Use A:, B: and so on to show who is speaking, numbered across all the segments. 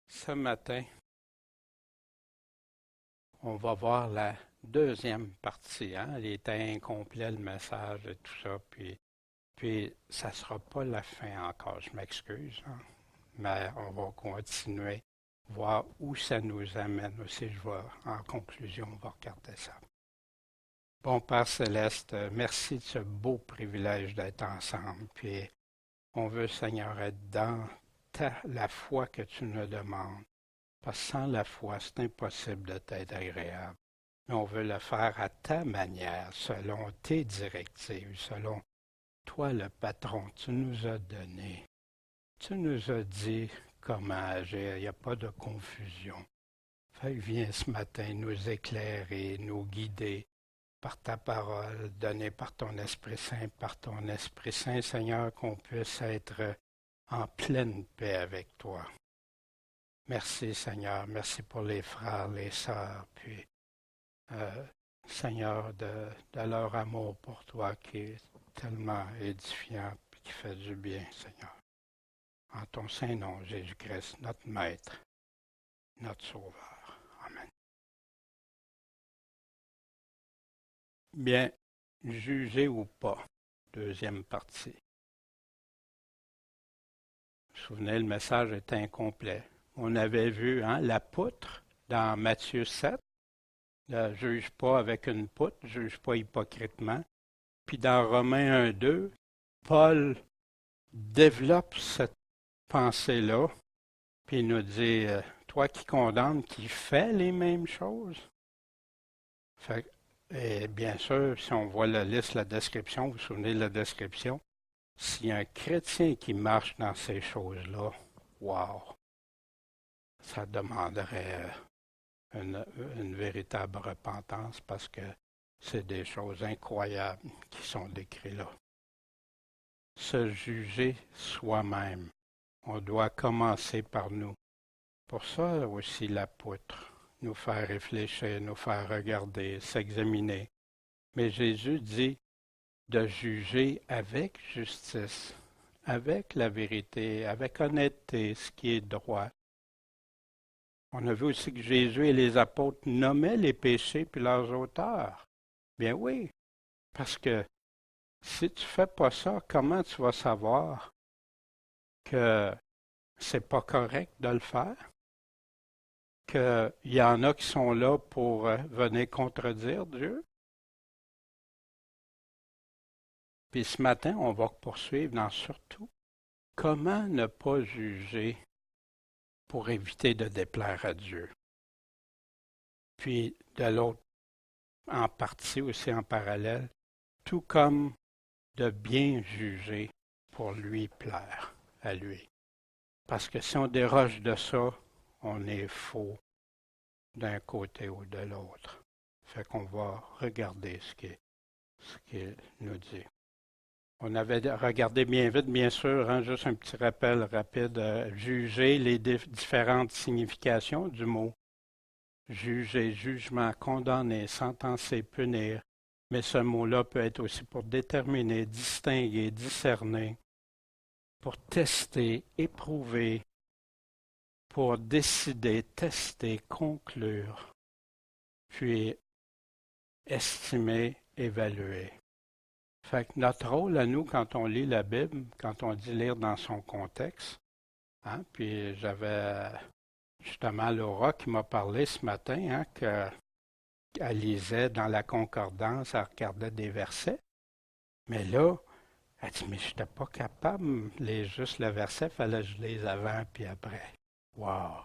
A: Ce matin, on va voir la deuxième partie. Hein? Il était incomplet le message et tout ça, puis ça ne sera pas la fin encore, je m'excuse, hein? Mais on va continuer, voir où ça nous amène aussi. En conclusion, on va regarder ça. Bon Père Céleste, merci de ce beau privilège d'être ensemble, puis on veut, Seigneur, être dans la foi que tu nous demandes. Parce que sans la foi, c'est impossible de t'être agréable. Mais on veut le faire à ta manière, selon tes directives, selon toi, le patron, tu nous as donné. Tu nous as dit comment agir, il n'y a pas de confusion. Fait que viens ce matin nous éclairer, nous guider par ta parole, donnée par ton Esprit Saint, Seigneur, qu'on puisse être en pleine paix avec toi. Merci Seigneur, merci pour les frères, les sœurs, puis Seigneur, de leur amour pour toi qui est tellement édifiant et qui fait du bien, Seigneur. En ton saint nom, Jésus-Christ, notre Maître, notre Sauveur. Amen. Bien, juger ou pas, deuxième partie. Vous vous souvenez, le message est incomplet. On avait vu la poutre dans Matthieu 7. Ne juge pas avec une poutre, juge pas hypocritement. Puis dans Romains 1:2, Paul développe cette pensée-là, puis il nous dit, toi qui condamnes, qui fais les mêmes choses. Fait, et bien sûr, si on voit la liste, la description, vous vous souvenez de la description, s'il y a un chrétien qui marche dans ces choses-là, wow, ça demanderait une véritable repentance parce que c'est des choses incroyables qui sont décrites là. Se juger soi-même. On doit commencer par nous. Pour ça aussi la poutre, nous faire réfléchir, nous faire regarder, s'examiner. Mais Jésus dit de juger avec justice, avec la vérité, avec honnêteté, ce qui est droit. On a vu aussi que Jésus et les apôtres nommaient les péchés puis leurs auteurs. Bien oui, parce que si tu ne fais pas ça, comment tu vas savoir que c'est pas correct de le faire? Qu'il y en a qui sont là pour venir contredire Dieu? Puis ce matin, on va poursuivre dans surtout comment ne pas juger pour éviter de déplaire à Dieu. Puis de l'autre, en partie aussi en parallèle, tout comme de bien juger pour lui plaire à lui. Parce que si on déroge de ça, on est faux d'un côté ou de l'autre. Fait qu'on va regarder ce qu'il nous dit. On avait regardé bien vite, bien sûr, juste un petit rappel rapide, juger les différentes significations du mot. Juger, jugement, condamner, sentencer, punir. Mais ce mot-là peut être aussi pour déterminer, distinguer, discerner, pour tester, éprouver, pour décider, tester, conclure, puis estimer, évaluer. Fait que notre rôle à nous, quand on lit la Bible, quand on dit lire dans son contexte, puis j'avais justement Laura qui m'a parlé ce matin, qu'elle lisait dans la concordance, elle regardait des versets. Mais là, elle dit, mais je n'étais pas capable, juste le verset, il fallait que je lise avant puis après. Wow!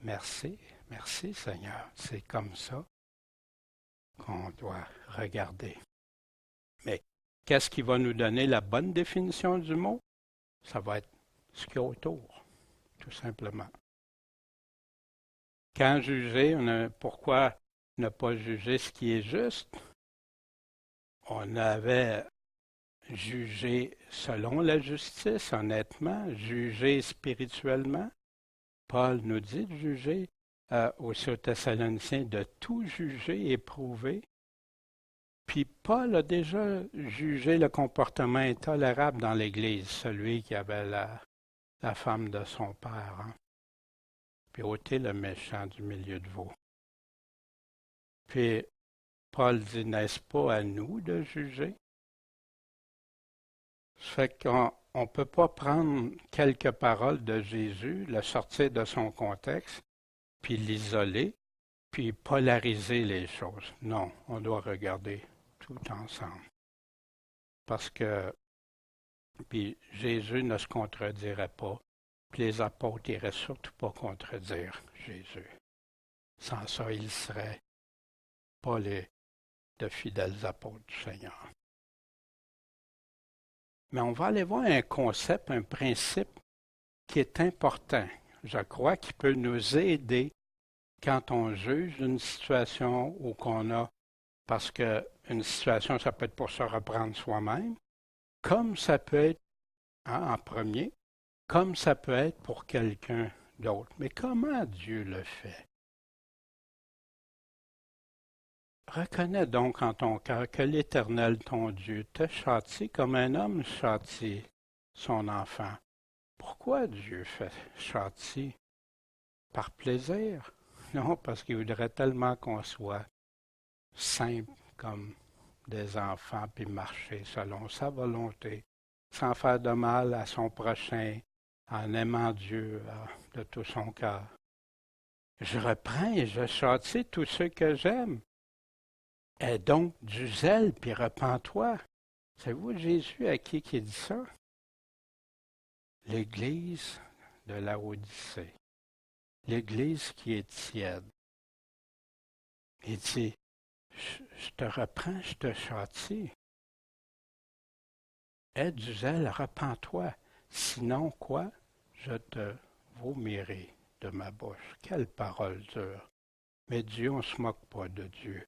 A: Merci, merci Seigneur. C'est comme ça qu'on doit regarder. Mais qu'est-ce qui va nous donner la bonne définition du mot? Ça va être ce qu'il y a autour, tout simplement. Quand juger, pourquoi ne pas juger ce qui est juste? On avait jugé selon la justice, honnêtement, jugé spirituellement. Paul nous dit de juger aussi aux Thessaloniciens, de tout juger et prouver. Puis Paul a déjà jugé le comportement intolérable dans l'Église, celui qui avait la femme de son père. puis ôtez le méchant du milieu de vous. Puis Paul dit, n'est-ce pas à nous de juger? Ça fait qu'on ne peut pas prendre quelques paroles de Jésus, le sortir de son contexte, puis l'isoler, puis polariser les choses. Non, on doit regarder tout ensemble. Parce que, puis Jésus ne se contredirait pas, puis les apôtres n'iraient surtout pas contredire Jésus. Sans ça, ils ne seraient pas de fidèles apôtres du Seigneur. Mais on va aller voir un concept, un principe qui est important, je crois, qui peut nous aider quand on juge une situation ou qu'on a, parce qu'une situation, ça peut être pour se reprendre soi-même, comme ça peut être, en premier, comme ça peut être pour quelqu'un d'autre. Mais comment Dieu le fait? Reconnais donc en ton cœur que l'Éternel, ton Dieu, te châtie comme un homme châtie son enfant. Pourquoi Dieu fait châtie? Par plaisir? Non, parce qu'il voudrait tellement qu'on soit simple comme des enfants, puis marcher selon sa volonté, sans faire de mal à son prochain, en aimant Dieu de tout son cœur. Je reprends et je châtie tous ceux que j'aime. Aie donc du zèle, puis repens-toi. Savez-vous Jésus à qui dit ça? L'Église de Laodicée. L'Église qui est tiède. Il dit, je te reprends, je te châtie. Aie du zèle, repens-toi. Sinon, quoi? Je te vomirai de ma bouche. Quelle parole dure. Mais Dieu, on ne se moque pas de Dieu.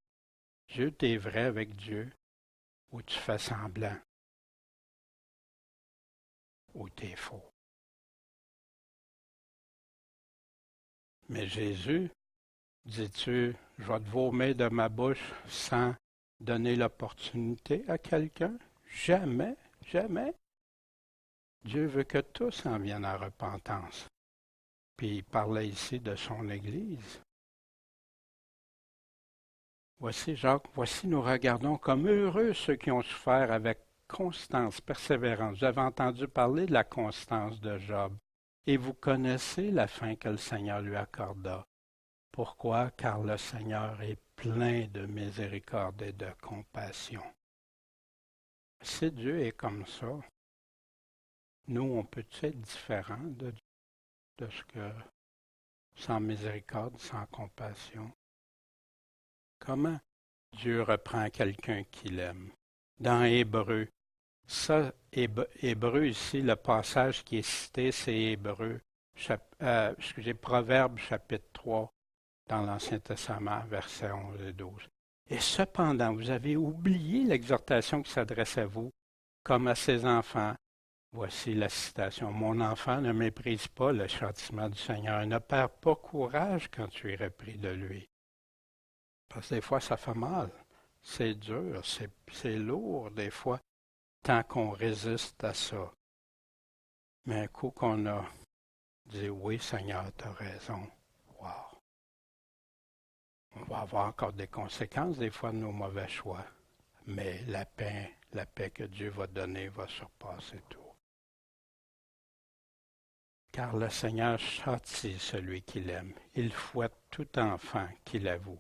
A: Dieu, t'es vrai avec Dieu, ou tu fais semblant, ou t'es faux. Mais Jésus, dis-tu, je vais te vomir de ma bouche sans donner l'opportunité à quelqu'un? Jamais, jamais. Dieu veut que tous en viennent à repentance. Puis il parlait ici de son Église. Voici Jacques, voici nous regardons comme heureux ceux qui ont souffert avec constance, persévérance. Vous avez entendu parler de la constance de Job, et vous connaissez la fin que le Seigneur lui accorda. Pourquoi? Car le Seigneur est plein de miséricorde et de compassion. Si Dieu est comme ça, nous, on peut être différents de ce que, sans miséricorde, sans compassion? Comment Dieu reprend quelqu'un qu'il aime? Dans Hébreu, ça, Hébreu ici, le passage qui est cité, c'est Hébreu, Proverbe chapitre 3, dans l'Ancien Testament, versets 11 et 12. Et cependant, vous avez oublié l'exhortation qui s'adresse à vous, comme à ses enfants. Voici la citation. Mon enfant, ne méprise pas le châtiment du Seigneur. Ne perds pas courage quand tu es repris de lui. Parce que des fois, ça fait mal. C'est dur, c'est lourd des fois, tant qu'on résiste à ça. Mais un coup qu'on a dit, oui, Seigneur, tu as raison. Wow! On va avoir encore des conséquences des fois de nos mauvais choix. Mais la paix que Dieu va donner va surpasser tout. Car le Seigneur châtie celui qu'il aime. Il fouette tout enfant qu'il avoue.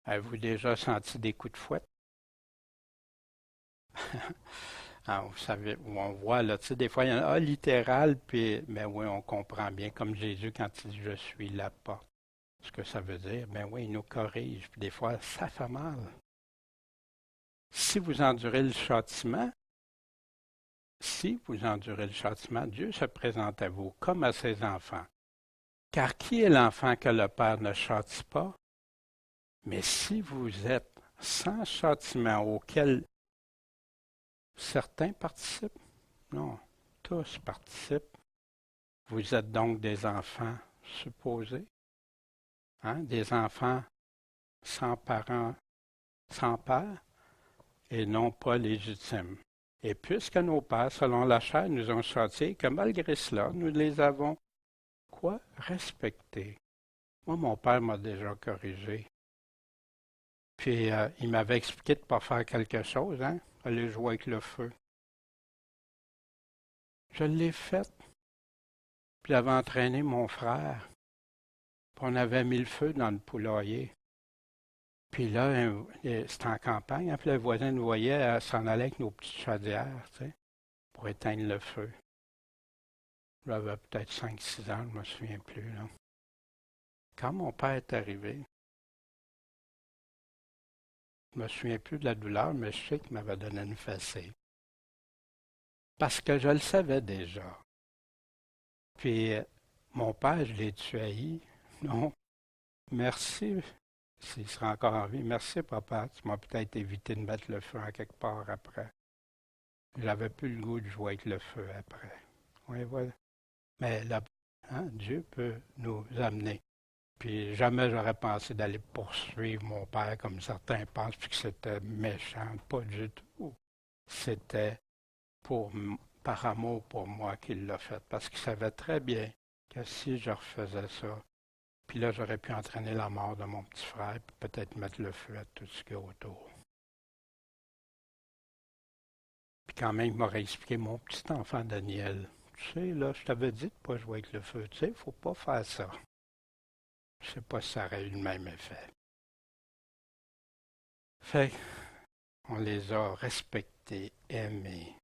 A: Avez-vous déjà senti des coups de fouette? Vous savez, où on voit, là, tu sais, des fois, il y en a littéral, puis, mais oui, on comprend bien, comme Jésus quand il dit « Je suis la porte ». Ce que ça veut dire, ben oui, il nous corrige, puis des fois, ça fait mal. Si vous endurez le châtiment, Dieu se présente à vous comme à ses enfants. Car qui est l'enfant que le Père ne châtie pas? Mais si vous êtes sans châtiment auquel certains participent, non, tous participent, vous êtes donc des enfants supposés, des enfants sans parents, sans père, et non pas légitimes. Et puisque nos pères, selon la chair, nous ont châtiés, que malgré cela, nous les avons quoi? Respecter. Moi, mon père m'a déjà corrigé. Puis, il m'avait expliqué de ne pas faire quelque chose, hein? Aller jouer avec le feu. Je l'ai fait. Puis, j'avais entraîné mon frère. Puis, on avait mis le feu dans le poulailler. Puis là, c'était en campagne, hein, puis le voisin nous voyait s'en aller avec nos petites chaudières, tu sais, pour éteindre le feu. J'avais peut-être 5, 6 ans, je me souviens plus, là. Quand mon père est arrivé, je me souviens plus de la douleur, mais je sais qu'il m'avait donné une fessée. Parce que je le savais déjà. Puis, mon père, je l'ai tué. Non, merci, s'il sera encore en vie. Merci, papa. Tu m'as peut-être évité de mettre le feu en quelque part après. J'avais plus le goût de jouer avec le feu après. Oui, voilà. Mais là, hein, Dieu peut nous amener. Puis jamais j'aurais pensé d'aller poursuivre mon père comme certains pensent, puis que c'était méchant. Pas du tout. C'était par amour pour moi qu'il l'a fait, parce qu'il savait très bien que si je refaisais ça, puis là j'aurais pu entraîner la mort de mon petit frère, puis peut-être mettre le feu à tout ce qu'il y a autour. Puis quand même, il m'aurait expliqué, mon petit enfant Daniel, tu sais, là, je t'avais dit de ne pas jouer avec le feu, tu sais, il ne faut pas faire ça. Je ne sais pas si ça aurait eu le même effet. Fait on les a respectés, aimés.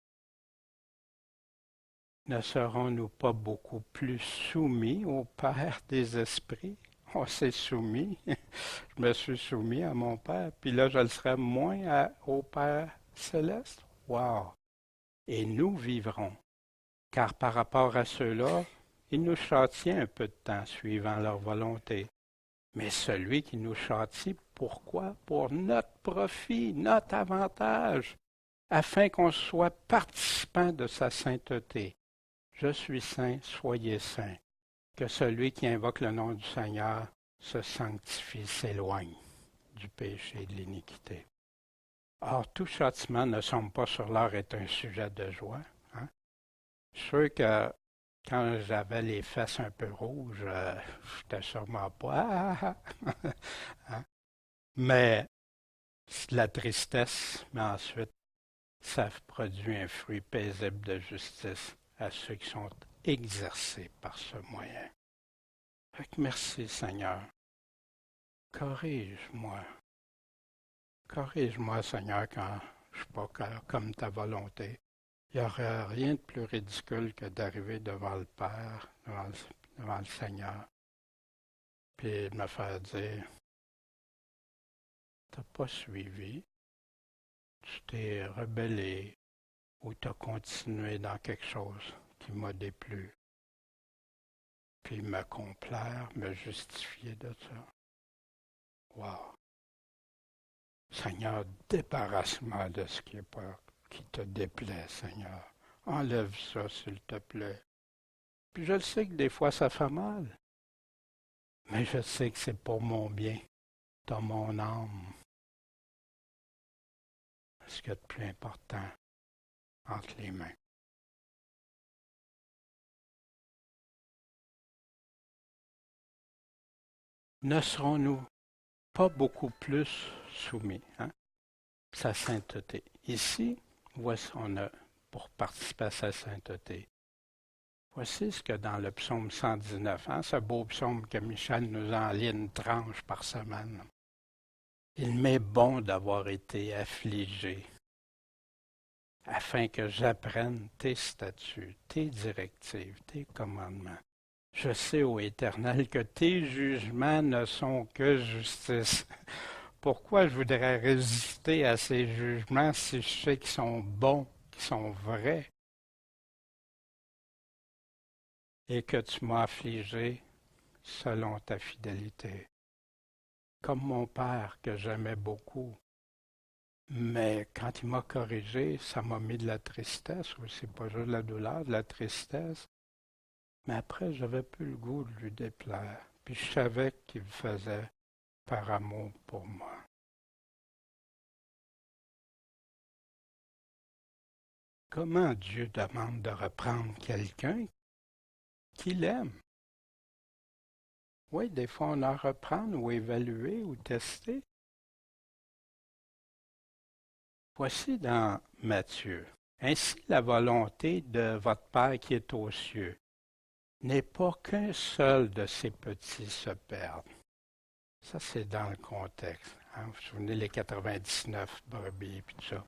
A: Ne serons-nous pas beaucoup plus soumis au Père des esprits? On s'est soumis. Je me suis soumis à mon Père, puis là, je le serai moins au Père céleste. Wow! Et nous vivrons. Car par rapport à ceux-là, ils nous châtient un peu de temps suivant leur volonté. Mais celui qui nous châtie, pourquoi? Pour notre profit, notre avantage, afin qu'on soit participant de sa sainteté. Je suis saint, soyez saints. Que celui qui invoque le nom du Seigneur se sanctifie, s'éloigne du péché et de l'iniquité. Or, tout châtiment ne semble pas sur l'heure est un sujet de joie. Hein? Je suis sûr que quand j'avais les fesses un peu rouges, j'étais sûrement pas. Hein? Mais c'est de la tristesse, mais ensuite, ça produit un fruit paisible de justice à ceux qui sont exercés par ce moyen. Fait que merci Seigneur. Corrige-moi. Corrige-moi Seigneur quand je ne suis pas comme ta volonté. Il n'y aurait rien de plus ridicule que d'arriver devant le Père, devant le Seigneur, puis de me faire dire, tu n'as pas suivi, tu t'es rebellé ou tu as continué dans quelque chose qui m'a déplu, puis me complaire, me justifier de ça. Wow! Seigneur, débarrasse-moi de ce qui est pas, qui te déplaît, Seigneur. Enlève ça, s'il te plaît. Puis je le sais que des fois ça fait mal, mais je sais que c'est pour mon bien, dans mon âme. Ce qu'il y a de plus important entre les mains. Ne serons-nous pas beaucoup plus soumis, hein? Sa sainteté. Ici, voici, on a, pour participer à sa sainteté, voici ce que dans le psaume 119, hein, ce beau psaume que Michel nous enligne une tranche par semaine. Il m'est bon d'avoir été affligé, afin que j'apprenne tes statuts, tes directives, tes commandements. Je sais, ô Éternel, que tes jugements ne sont que justice. Pourquoi je voudrais résister à ces jugements si je sais qu'ils sont bons, qu'ils sont vrais, et que tu m'as affligé selon ta fidélité? Comme mon père que j'aimais beaucoup. Mais quand il m'a corrigé, ça m'a mis de la tristesse aussi, pas juste de la douleur, de la tristesse. Mais après, j'avais plus le goût de lui déplaire. Puis je savais qu'il le faisait par amour pour moi. Comment Dieu demande de reprendre quelqu'un qu'il aime? Oui, des fois on a à reprendre ou évaluer ou tester. Voici dans Matthieu. Ainsi la volonté de votre Père qui est aux cieux n'est pas qu'un seul de ses petits se perde. Ça, c'est dans le contexte. Hein? Vous vous souvenez les 99 brebis et tout ça.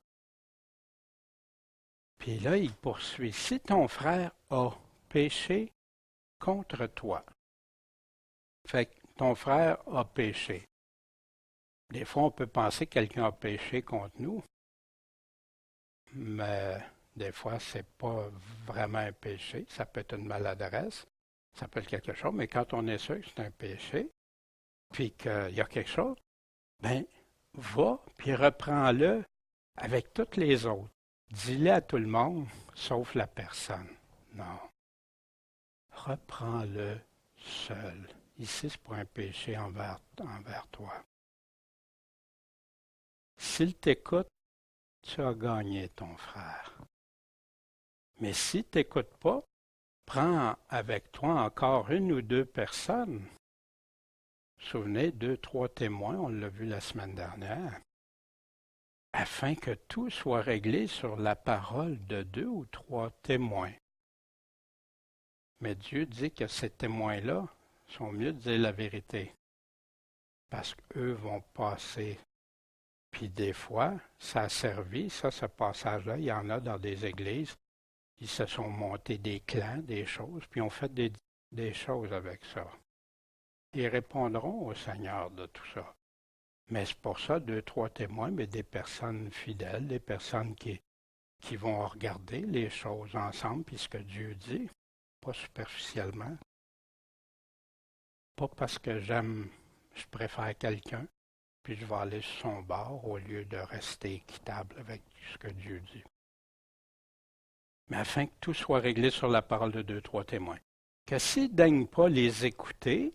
A: Puis là, il poursuit. Si ton frère a péché contre toi, fait que ton frère a péché. Des fois, on peut penser que quelqu'un a péché contre nous, mais des fois, c'est pas vraiment un péché. Ça peut être une maladresse, ça peut être quelque chose, mais quand on est sûr que c'est un péché, puis qu'il y a quelque chose, ben, va, puis reprends-le avec toutes les autres. Dis-le à tout le monde, sauf la personne. Non. Reprends-le seul. Ici, c'est pour un péché envers toi. S'il t'écoute, tu as gagné ton frère. Mais si tu n'écoutes pas, prends avec toi encore une ou deux personnes. Vous vous souvenez, 2, 3 témoins, on l'a vu la semaine dernière, afin que tout soit réglé sur la parole de 2 ou 3 témoins. Mais Dieu dit que ces témoins-là sont mieux de dire la vérité, parce qu'eux vont passer. Puis des fois, ça a servi, ce passage-là, il y en a dans des églises, ils se sont montés des clans, des choses, puis ont fait des choses avec ça. Ils répondront au Seigneur de tout ça. Mais c'est pour ça, 2, 3 témoins, mais des personnes fidèles, des personnes qui vont regarder les choses ensemble, puis ce que Dieu dit, pas superficiellement. Pas parce que je préfère quelqu'un, puis je vais aller sur son bord au lieu de rester équitable avec ce que Dieu dit. Mais afin que tout soit réglé sur la parole de 2, 3 témoins. Que s'ils ne daignent pas les écouter,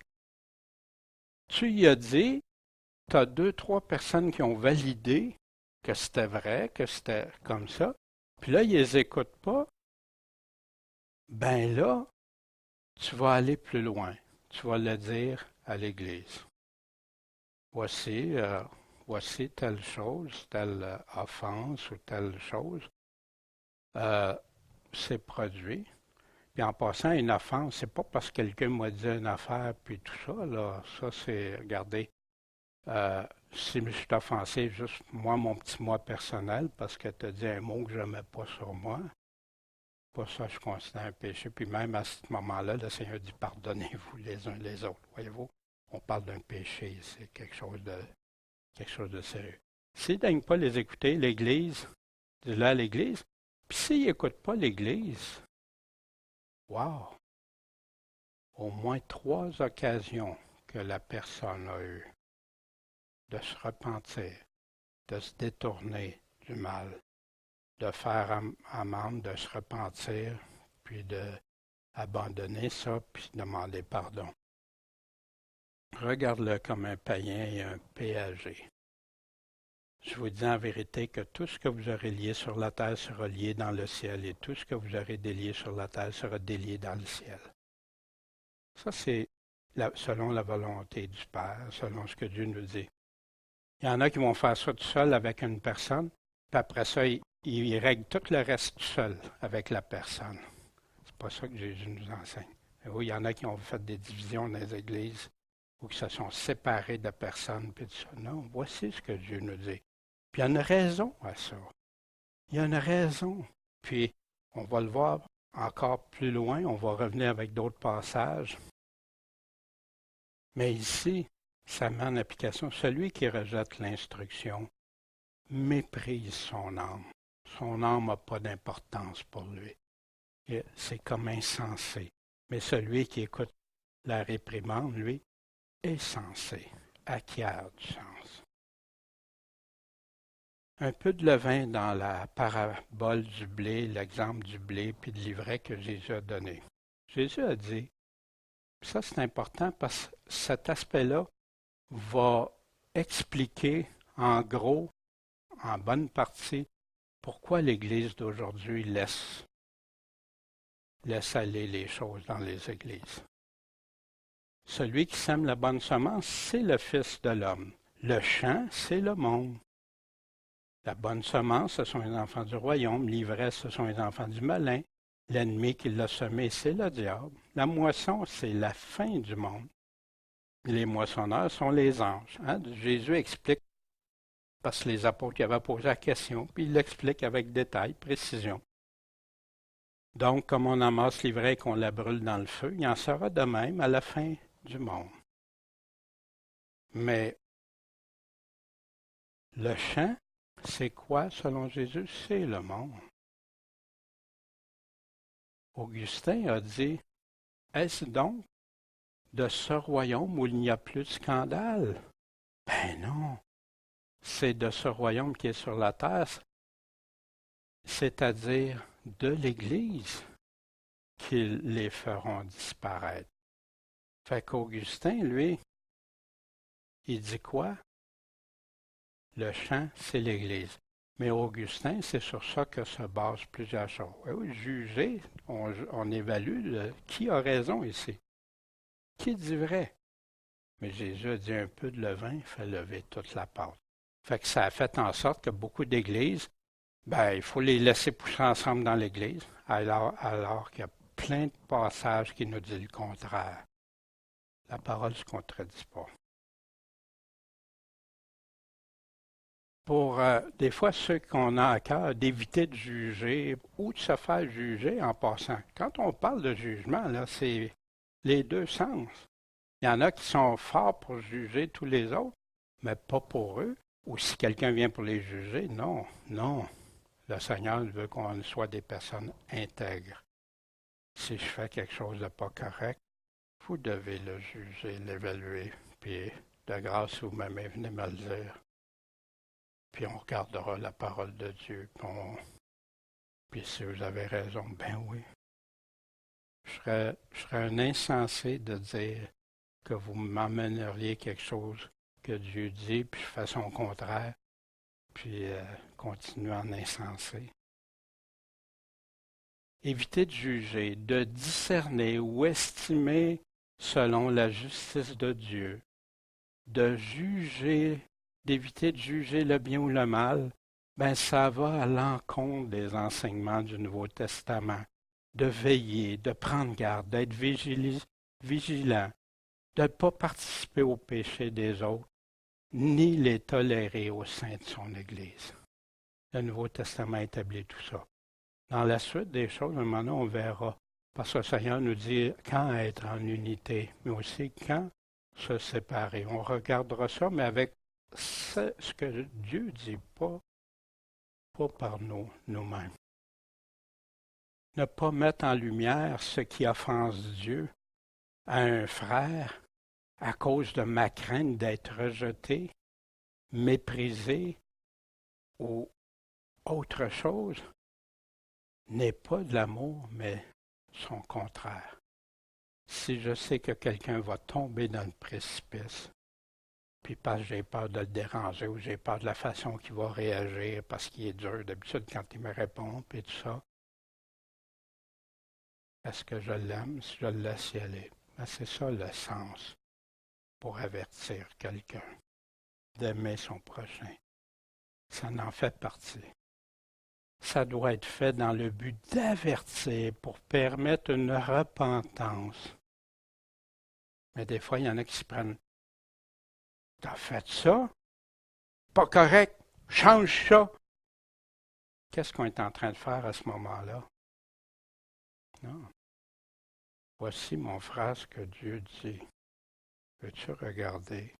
A: tu y as dit, tu as 2, 3 personnes qui ont validé que c'était vrai, que c'était comme ça, puis là, ils ne les écoutent pas, ben là, tu vas aller plus loin. Tu vas le dire à l'Église. Voici, voici telle chose, telle offense ou telle chose, c'est produit. Puis en passant, une offense, c'est pas parce que quelqu'un m'a dit une affaire, puis tout ça, là, ça c'est, regardez, si je suis offensé, juste moi, mon petit moi personnel, parce que tu as dit un mot que je n'aimais pas sur moi, pas ça, je considère un péché. Puis même à ce moment-là, le Seigneur dit pardonnez-vous les uns les autres. Voyez-vous, on parle d'un péché, c'est quelque chose de sérieux. S'ils ne daignent pas les écouter, l'Église, dis-le à l'Église. Puis s'ils n'écoutent pas l'Église, wow! Au moins 3 occasions que la personne a eues de se repentir, de se détourner du mal, de faire amende, de se repentir, puis d'abandonner ça, puis demander pardon. Regarde-le comme un païen et un péager. Je vous dis en vérité que tout ce que vous aurez lié sur la terre sera lié dans le ciel, et tout ce que vous aurez délié sur la terre sera délié dans le ciel. Ça, c'est selon la volonté du Père, selon ce que Dieu nous dit. Il y en a qui vont faire ça tout seul avec une personne, puis après ça, ils règlent tout le reste tout seul avec la personne. C'est pas ça que Jésus nous enseigne. Et oui, il y en a qui ont fait des divisions dans les églises ou qui se sont séparés de personnes, puis tout ça. Non, voici ce que Dieu nous dit. Puis il y a une raison à ça. Il y a une raison. Puis on va le voir encore plus loin, on va revenir avec d'autres passages. Mais ici, ça met en application celui qui rejette l'instruction, méprise son âme. Son âme n'a pas d'importance pour lui. C'est comme insensé. Mais celui qui écoute la réprimande, lui, est sensé, acquiert du sens. Un peu de levain dans la parabole du blé, l'exemple du blé puis de l'ivraie que Jésus a donné. Jésus a dit, ça c'est important parce que cet aspect-là va expliquer en gros, en bonne partie, pourquoi l'Église d'aujourd'hui laisse aller les choses dans les églises. Celui qui sème la bonne semence, c'est le Fils de l'homme. Le champ, c'est le monde. La bonne semence, ce sont les enfants du royaume. L'ivresse, ce sont les enfants du malin. L'ennemi qui l'a semé, c'est le diable. La moisson, c'est la fin du monde. Les moissonneurs sont les anges. Hein? Jésus explique, parce que les apôtres avaient posé la question, puis il l'explique avec détail, précision. Donc, comme on amasse l'ivraie et qu'on la brûle dans le feu, il en sera de même à la fin du monde. Mais le champ, c'est quoi selon Jésus? C'est le monde. Augustin a dit, est-ce donc de ce royaume où il n'y a plus de scandale? Ben non, c'est de ce royaume qui est sur la terre, c'est-à-dire de l'Église, qu'ils les feront disparaître. Fait qu'Augustin, lui, il dit quoi? Le champ, c'est l'Église. Mais Augustin, c'est sur ça que se basent plusieurs choses. Oui, juger, on évalue qui a raison ici. Qui dit vrai? Mais Jésus a dit un peu de levain fait lever toute la pâte. Fait que ça a fait en sorte que beaucoup d'églises, ben, il faut les laisser pousser ensemble dans l'Église, alors qu'il y a plein de passages qui nous disent le contraire. La parole ne se contredit pas. Pour des fois ceux qu'on a à cœur d'éviter de juger ou de se faire juger en passant. Quand on parle de jugement, là, c'est les deux sens. Il y en a qui sont forts pour juger tous les autres, mais pas pour eux. Ou si quelqu'un vient pour les juger, non, non. Le Seigneur veut qu'on soit des personnes intègres. Si je fais quelque chose de pas correct, vous devez le juger, l'évaluer, puis de grâce, vous m'aimez, venez me le dire. Puis on regardera la parole de Dieu. Puis si vous avez raison, ben oui. Je serais un insensé de dire que vous m'emmèneriez quelque chose que Dieu dit, puis je fais son contraire, puis continue en insensé. Évitez de juger, de discerner ou estimer selon la justice de Dieu, de juger, d'éviter de juger le bien ou le mal, ben ça va à l'encontre des enseignements du Nouveau Testament, de veiller, de prendre garde, d'être vigilant, de ne pas participer au péché des autres, ni les tolérer au sein de son Église. Le Nouveau Testament établit tout ça. Dans la suite des choses, à un moment donné, on verra. Parce que le Seigneur nous dit quand être en unité, mais aussi quand se séparer. On regardera ça, mais avec ce que Dieu dit, pas par nous-mêmes. Ne pas mettre en lumière ce qui offense Dieu à un frère à cause de ma crainte d'être rejeté, méprisé ou autre chose, n'est pas de l'amour, mais son contraire. Si je sais que quelqu'un va tomber dans le précipice, puis parce que j'ai peur de le déranger ou j'ai peur de la façon qu'il va réagir parce qu'il est dur d'habitude quand il me répond, puis tout ça, est-ce que je l'aime si je le laisse y aller? Ben, c'est ça le sens pour avertir quelqu'un, d'aimer son prochain. Ça en fait partie. Ça doit être fait dans le but d'avertir pour permettre une repentance. Mais des fois, il y en a qui se prennent. T'as fait ça? Pas correct. Change ça. Qu'est-ce qu'on est en train de faire à ce moment-là? Non. Voici, mon frère, ce que Dieu dit. Veux-tu regarder?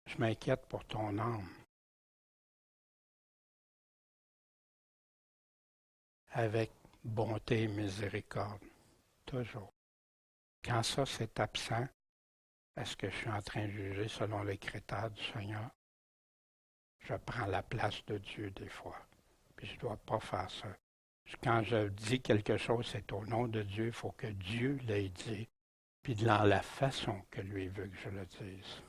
A: Je m'inquiète pour ton âme. Avec bonté et miséricorde. Toujours. Quand ça, c'est absent, est-ce que je suis en train de juger selon les critères du Seigneur? Je prends la place de Dieu des fois. Puis je ne dois pas faire ça. Quand je dis quelque chose, c'est au nom de Dieu. Il faut que Dieu l'ait dit. Puis dans la façon que lui veut que je le dise.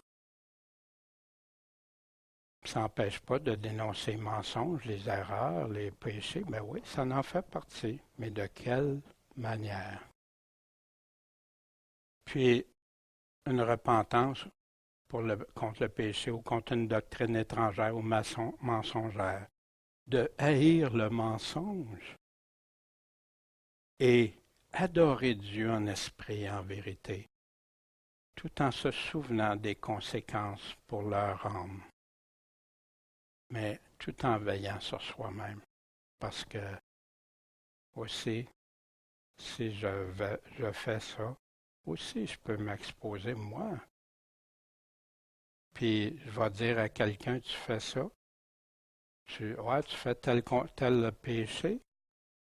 A: Ça n'empêche pas de dénoncer les mensonges, les erreurs, les péchés. Mais oui, ça en fait partie. Mais de quelle manière? Puis une repentance contre le péché ou contre une doctrine étrangère ou mensongère. De haïr le mensonge et adorer Dieu en esprit et en vérité, tout en se souvenant des conséquences pour leur âme, mais tout en veillant sur soi-même. Parce que, aussi, si je fais ça, aussi je peux m'exposer moi. Puis je vais dire à quelqu'un, tu fais ça, tu fais tel péché,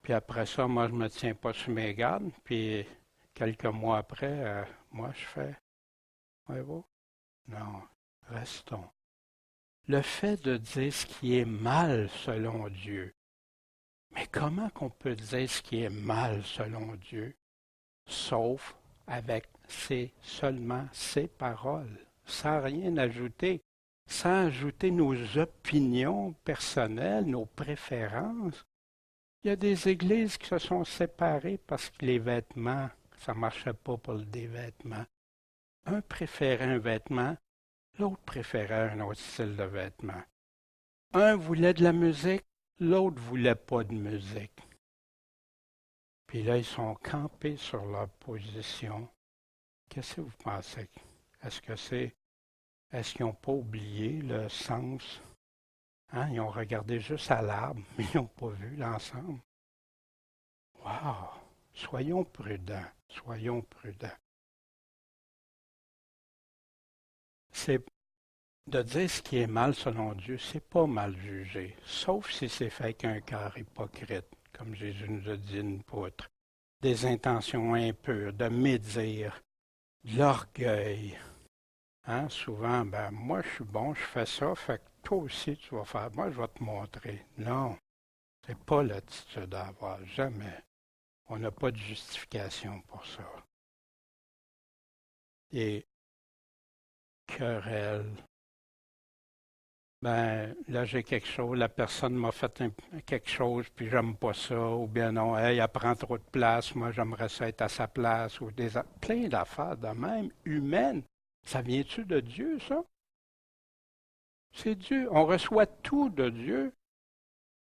A: puis après ça, moi je me tiens pas sur mes gardes, puis quelques mois après, moi je fais, voyez-vous? Non, restons. Le fait de dire ce qui est mal selon Dieu, mais comment qu'on peut dire ce qui est mal selon Dieu, sauf avec seulement ses paroles, sans rien ajouter, sans ajouter nos opinions personnelles, nos préférences. Il y a des églises qui se sont séparées parce que les vêtements, ça ne marchait pas pour des vêtements. Un préférait un vêtement, l'autre préférait un autre style de vêtement. Un voulait de la musique, l'autre voulait pas de musique. Puis là, ils sont campés sur leur position. Qu'est-ce que vous pensez? Est-ce qu'ils n'ont pas oublié le sens? Hein? Ils ont regardé juste à l'arbre, mais ils n'ont pas vu l'ensemble. Wow! Soyons prudents, soyons prudents. C'est de dire ce qui est mal selon Dieu, c'est pas mal jugé, sauf si c'est fait avec un cœur hypocrite, comme Jésus nous a dit une poutre, des intentions impures, de médire, de l'orgueil. Hein? Souvent, moi je suis bon, je fais ça, fait que toi aussi tu vas faire, moi je vais te montrer. Non, c'est pas l'attitude à avoir, jamais. On n'a pas de justification pour ça. Et querelle. Là, j'ai quelque chose, la personne m'a fait quelque chose, puis j'aime pas ça, ou bien non, hey, elle prend trop de place, moi j'aimerais ça être à sa place, ou plein d'affaires de même, humaines. Ça vient-tu de Dieu, ça? C'est Dieu. On reçoit tout de Dieu.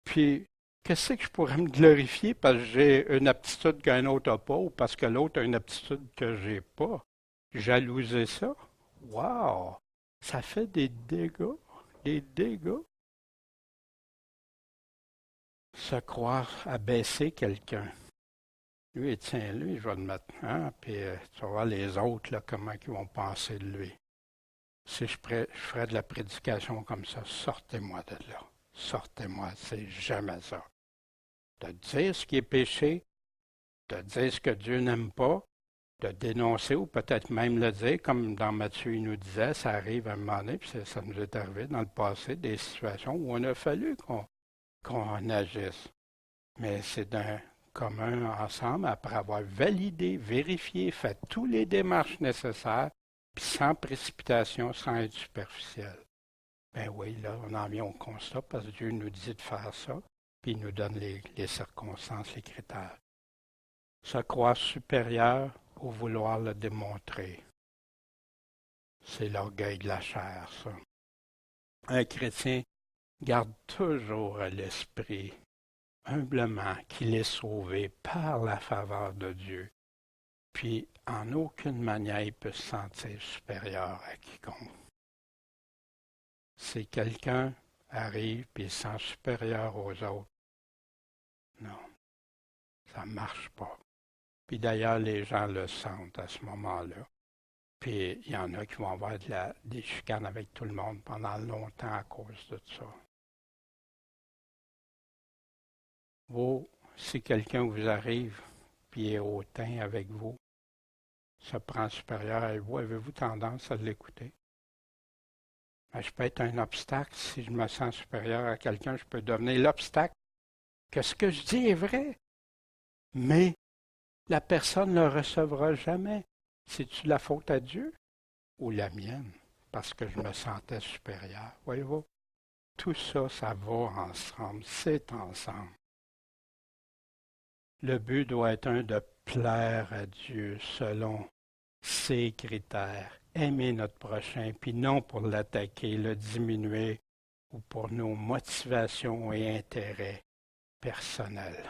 A: Puis, qu'est-ce que je pourrais me glorifier parce que j'ai une aptitude qu'un autre n'a pas, ou parce que l'autre a une aptitude que j'ai pas? Jalouser ça? Wow! Ça fait des dégâts. Des dégâts. Se croire abaisser quelqu'un. Lui, tiens, lui, je vais le mettre. Hein? Puis tu vas voir les autres, là, comment ils vont penser de lui. Si je ferais de la prédication comme ça, sortez-moi de là. Sortez-moi, c'est jamais ça. De dire ce qui est péché, de dire ce que Dieu n'aime pas, de dénoncer ou peut-être même le dire, comme dans Matthieu, il nous disait, ça arrive à un moment donné, puis ça nous est arrivé dans le passé, des situations où on a fallu qu'on agisse. Mais c'est d'un commun ensemble, après avoir validé, vérifié, fait toutes les démarches nécessaires, puis sans précipitation, sans être superficiel. Ben oui, là, on en vient au constat parce que Dieu nous dit de faire ça, puis il nous donne les circonstances, les critères. Se croire supérieur ou vouloir le démontrer. C'est l'orgueil de la chair, ça. Un chrétien garde toujours à l'esprit, humblement, qu'il est sauvé par la faveur de Dieu, puis en aucune manière il peut se sentir supérieur à quiconque. Si quelqu'un arrive et se sent supérieur aux autres, non, ça ne marche pas. Puis d'ailleurs, les gens le sentent à ce moment-là. Puis il y en a qui vont avoir des chicanes avec tout le monde pendant longtemps à cause de ça. Si quelqu'un vous arrive puis est hautain avec vous, se prend supérieur à vous, avez-vous tendance à l'écouter? Je peux être un obstacle si je me sens supérieur à quelqu'un, je peux devenir l'obstacle. Que ce que je dis est vrai, mais la personne ne le recevra jamais. C'est-tu la faute à Dieu ou la mienne? Parce que je me sentais supérieur. Voyez-vous? Tout ça, ça va ensemble. C'est ensemble. Le but doit être de plaire à Dieu selon ses critères, aimer notre prochain, puis non pour l'attaquer, le diminuer ou pour nos motivations et intérêts personnels.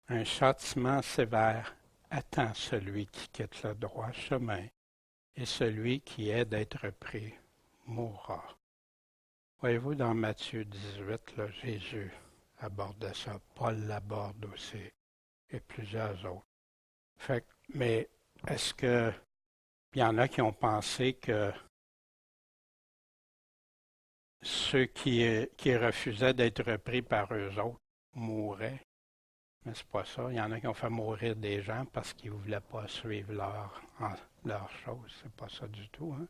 A: Un châtiment sévère attend celui qui quitte le droit chemin, et celui qui est d'être pris mourra. Voyez-vous, dans Matthieu 18, là, Jésus aborde ça, Paul l'aborde aussi, et plusieurs autres. Mais est-ce que il y en a qui ont pensé que ceux qui refusaient d'être repris par eux autres mouraient? Mais c'est pas ça. Il y en a qui ont fait mourir des gens parce qu'ils ne voulaient pas suivre leur chose. C'est pas ça du tout. Hein?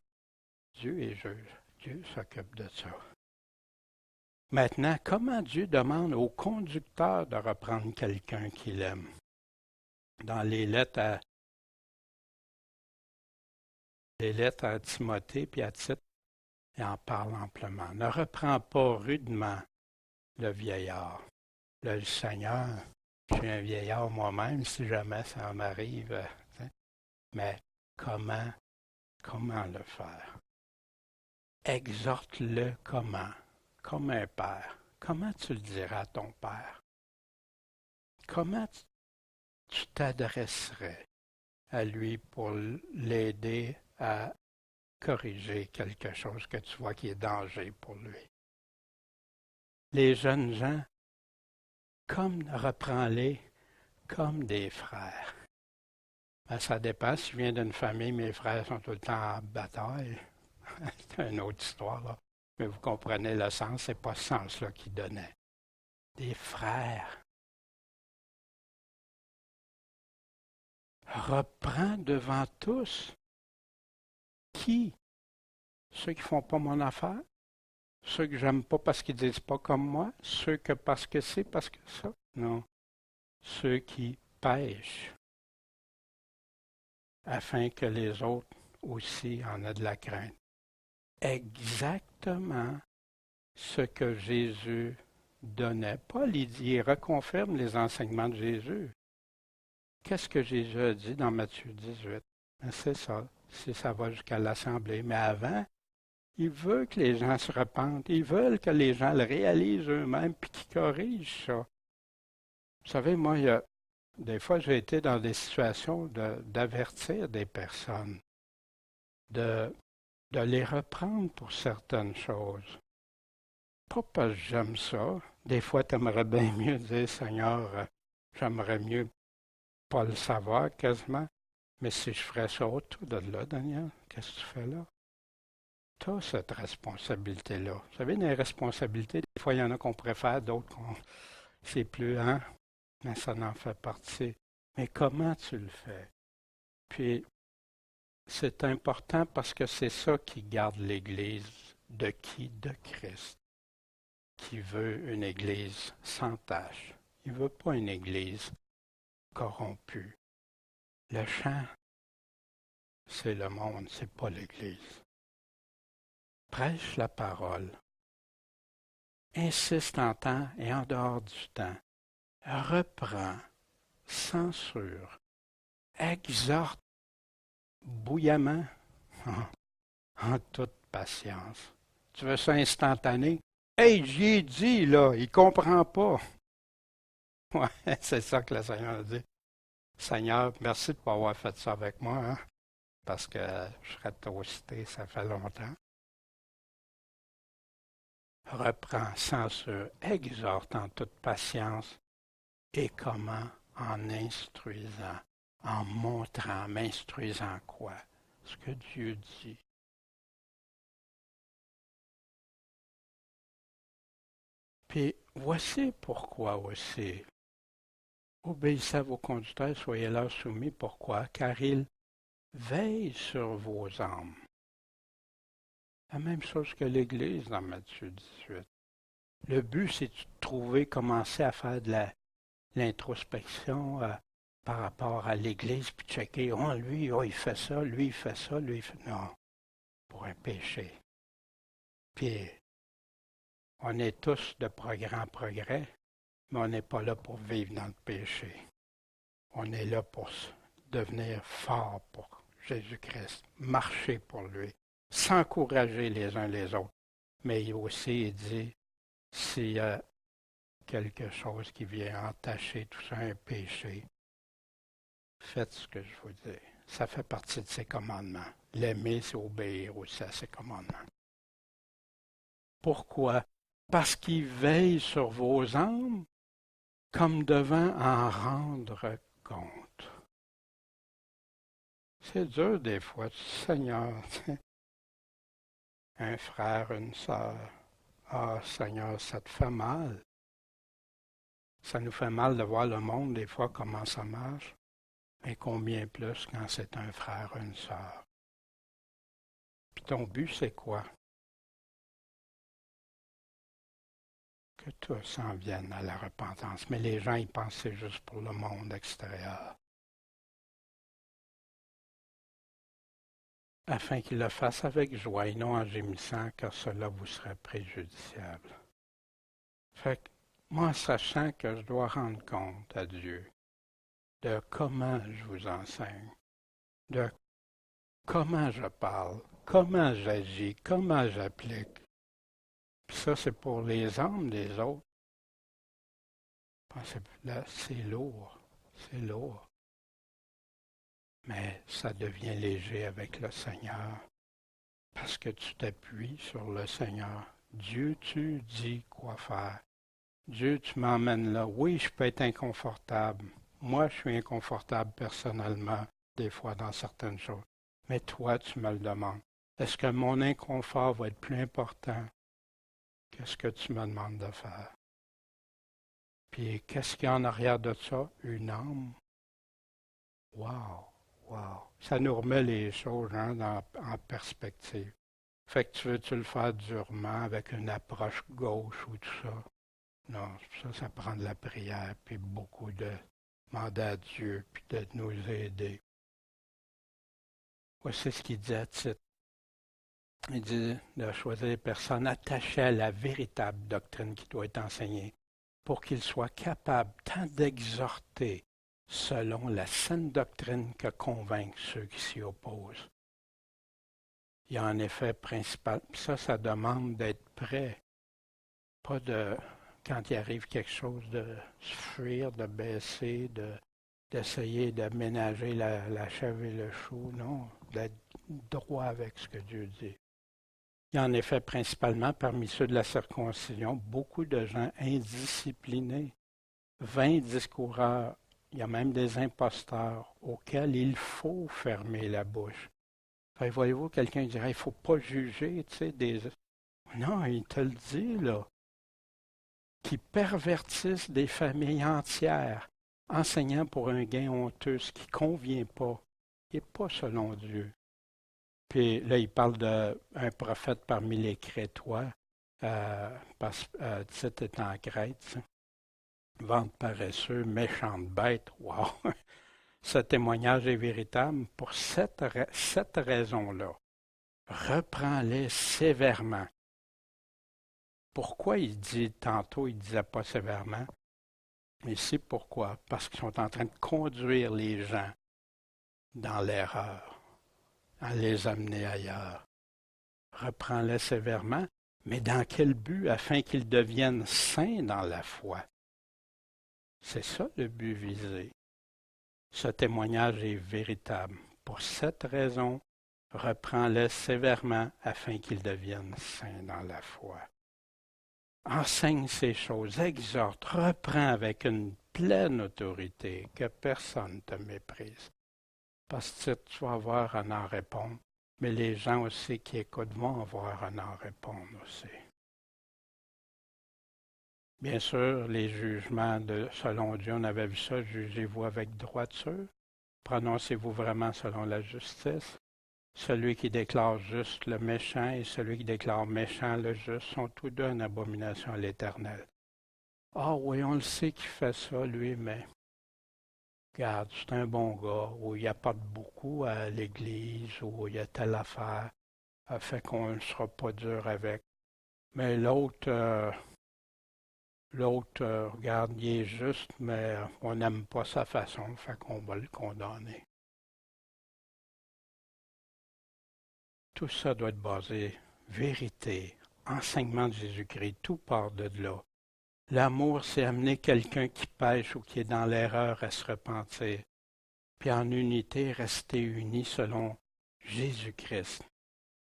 A: Dieu est juge. Dieu s'occupe de ça. Maintenant, comment Dieu demande au conducteur de reprendre quelqu'un qu'il aime? Dans les lettres à Timothée et à Tite, il en parle amplement. Ne reprends pas rudement le vieillard. Le Seigneur, je suis un vieillard moi-même, si jamais ça m'arrive. Mais comment le faire? Exhorte-le comment? Comme un père. Comment tu le diras à ton père? Comment tu t'adresserais à lui pour l'aider à corriger quelque chose que tu vois qui est danger pour lui? Les jeunes gens, reprends-les comme des frères. Ben, ça dépend. Si je viens d'une famille, mes frères sont tout le temps en bataille. C'est une autre histoire, là. Mais vous comprenez le sens, c'est pas ce sens-là qu'il donnait. Des frères. Reprends devant tous. Qui? Ceux qui font pas mon affaire? Ceux que j'aime pas parce qu'ils disent pas comme moi? Ceux que parce que c'est, parce que ça? Non. Ceux qui pêchent. Afin que les autres aussi en aient de la crainte. Exactement ce que Jésus donnait. Paul, il reconfirme les enseignements de Jésus. Qu'est-ce que Jésus a dit dans Matthieu 18? Ben, c'est ça, si ça va jusqu'à l'Assemblée. Mais avant, il veut que les gens se repentent. Ils veulent que les gens le réalisent eux-mêmes puis qu'ils corrigent ça. Vous savez, moi, des fois, j'ai été dans des situations d'avertir des personnes, de les reprendre pour certaines choses. Pas parce que j'aime ça. Des fois, tu aimerais bien mieux dire, Seigneur, j'aimerais mieux pas le savoir quasiment. Mais si je ferais ça autour de là, Daniel, qu'est-ce que tu fais là? Tu as cette responsabilité-là. Vous savez, des responsabilités, des fois, il y en a qu'on préfère, d'autres qu'on c'est plus, hein? Mais ça en fait partie. Mais comment tu le fais? Puis, c'est important parce que c'est ça qui garde l'Église. De qui? De Christ. Qui veut une Église sans tache. Il ne veut pas une Église corrompue. Le champ, c'est le monde, c'est pas l'Église. Prêche la parole. Insiste en temps et en dehors du temps. Reprends, censure, exhorte bouillamment en toute patience. Tu veux ça instantané? Hey, j'y ai dit, là, il comprend pas. Ouais, c'est ça que le Seigneur a dit. Seigneur, merci de ne pas avoir fait ça avec moi, hein, parce que je serais toasté, ça fait longtemps. Reprends, censure, exhorte en toute patience. Et comment? En instruisant, en montrant, m'instruisant quoi? Ce que Dieu dit. Puis voici pourquoi aussi. Obéissez à vos conducteurs, soyez leur soumis. Pourquoi? Car ils veillent sur vos âmes. La même chose que l'Église dans Matthieu 18. Le but, c'est de trouver, commencer à faire de l'introspection par rapport à l'Église, puis checker, oh, lui, oh, il fait ça, lui, il fait ça, lui, il fait... Non, pour un péché. Puis, on est tous de progrès en progrès, mais on n'est pas là pour vivre dans le péché. On est là pour devenir fort pour Jésus-Christ, marcher pour lui, s'encourager les uns les autres. Mais aussi, il dit, s'il y a quelque chose qui vient entacher tout ça, un péché, faites ce que je vous dis. Ça fait partie de ses commandements. L'aimer, c'est obéir aussi à ses commandements. Pourquoi? Parce qu'il veille sur vos âmes comme devant en rendre compte. C'est dur des fois, Seigneur. Un frère, une sœur. Ah, Seigneur, ça te fait mal. Ça nous fait mal de voir le monde des fois comment ça marche. Mais combien plus quand c'est un frère, une sœur. Puis ton but, c'est quoi? Que tout s'en vienne à la repentance. Mais les gens, ils pensent que c'est juste pour le monde extérieur. Afin qu'ils le fassent avec joie et non en gémissant, car cela vous serait préjudiciable. Fait que moi, sachant que je dois rendre compte à Dieu de comment je vous enseigne, de comment je parle, comment j'agis, comment j'applique. Puis ça, c'est pour les âmes des autres. Là, c'est lourd, c'est lourd. Mais ça devient léger avec le Seigneur, parce que tu t'appuies sur le Seigneur. Dieu, tu dis quoi faire. Dieu, tu m'emmènes là. Oui, je peux être inconfortable. Moi, je suis inconfortable personnellement, des fois, dans certaines choses. Mais toi, tu me le demandes. Est-ce que mon inconfort va être plus important que ce que tu me demandes de faire? Puis, qu'est-ce qu'il y a en arrière de ça? Une âme. Wow, wow. Ça nous remet les choses en perspective. Fait que tu veux-tu le faire durement, avec une approche gauche ou tout ça? Non, ça prend de la prière, puis beaucoup de mandat à Dieu, puis de nous aider. Voici ce qu'il dit à Tite. Il dit de choisir les personnes attachées à la véritable doctrine qui doit être enseignée, pour qu'ils soient capables tant d'exhorter selon la saine doctrine que convaincre ceux qui s'y opposent. Il y a en effet principal, ça demande d'être prêt, pas de, quand il arrive quelque chose, de se fuir, de baisser, d'essayer d'aménager la chèvre et le chou, non, d'être droit avec ce que Dieu dit. Il y a en effet principalement parmi ceux de la circoncision beaucoup de gens indisciplinés, vains discoureurs, il y a même des imposteurs auxquels il faut fermer la bouche. Enfin, voyez-vous, quelqu'un dirait, il ne faut pas juger, tu sais, des... Non, il te le dit, là. Qui pervertissent des familles entières, enseignant pour un gain honteux, ce qui ne convient pas, qui n'est pas selon Dieu. Puis là, il parle d'un prophète parmi les Crétois, parce que Tite est en Crète. Vente paresseux, méchante bête, wow! Ce témoignage est véritable pour cette raison-là. Reprends-les sévèrement. Pourquoi il dit tantôt, il ne disait pas sévèrement? Mais c'est pourquoi? Parce qu'ils sont en train de conduire les gens dans l'erreur, à les amener ailleurs. Reprends-les sévèrement, mais dans quel but? Afin qu'ils deviennent saints dans la foi. C'est ça le but visé. Ce témoignage est véritable. Pour cette raison, reprends-les sévèrement afin qu'ils deviennent saints dans la foi. Enseigne ces choses, exhorte, reprends avec une pleine autorité, que personne ne te méprise. Parce que tu vas avoir à en répondre, mais les gens aussi qui écoutent vont avoir à en répondre aussi. Bien sûr, les jugements selon Dieu, on avait vu ça, jugez-vous avec droiture, prononcez-vous vraiment selon la justice. Celui qui déclare juste le méchant et celui qui déclare méchant le juste sont tous deux une abomination à l'Éternel. Ah oui, on le sait qu'il fait ça, lui, mais regarde, c'est un bon gars, ou il apporte beaucoup à l'Église, ou il y a telle affaire, fait qu'on ne sera pas dur avec. Mais l'autre, L'autre, regarde, il est juste, mais on n'aime pas sa façon, fait qu'on va le condamner. Tout ça doit être basé, vérité, enseignement de Jésus-Christ, tout part de là. L'amour, c'est amener quelqu'un qui pêche ou qui est dans l'erreur à se repentir, puis en unité, rester unis selon Jésus-Christ.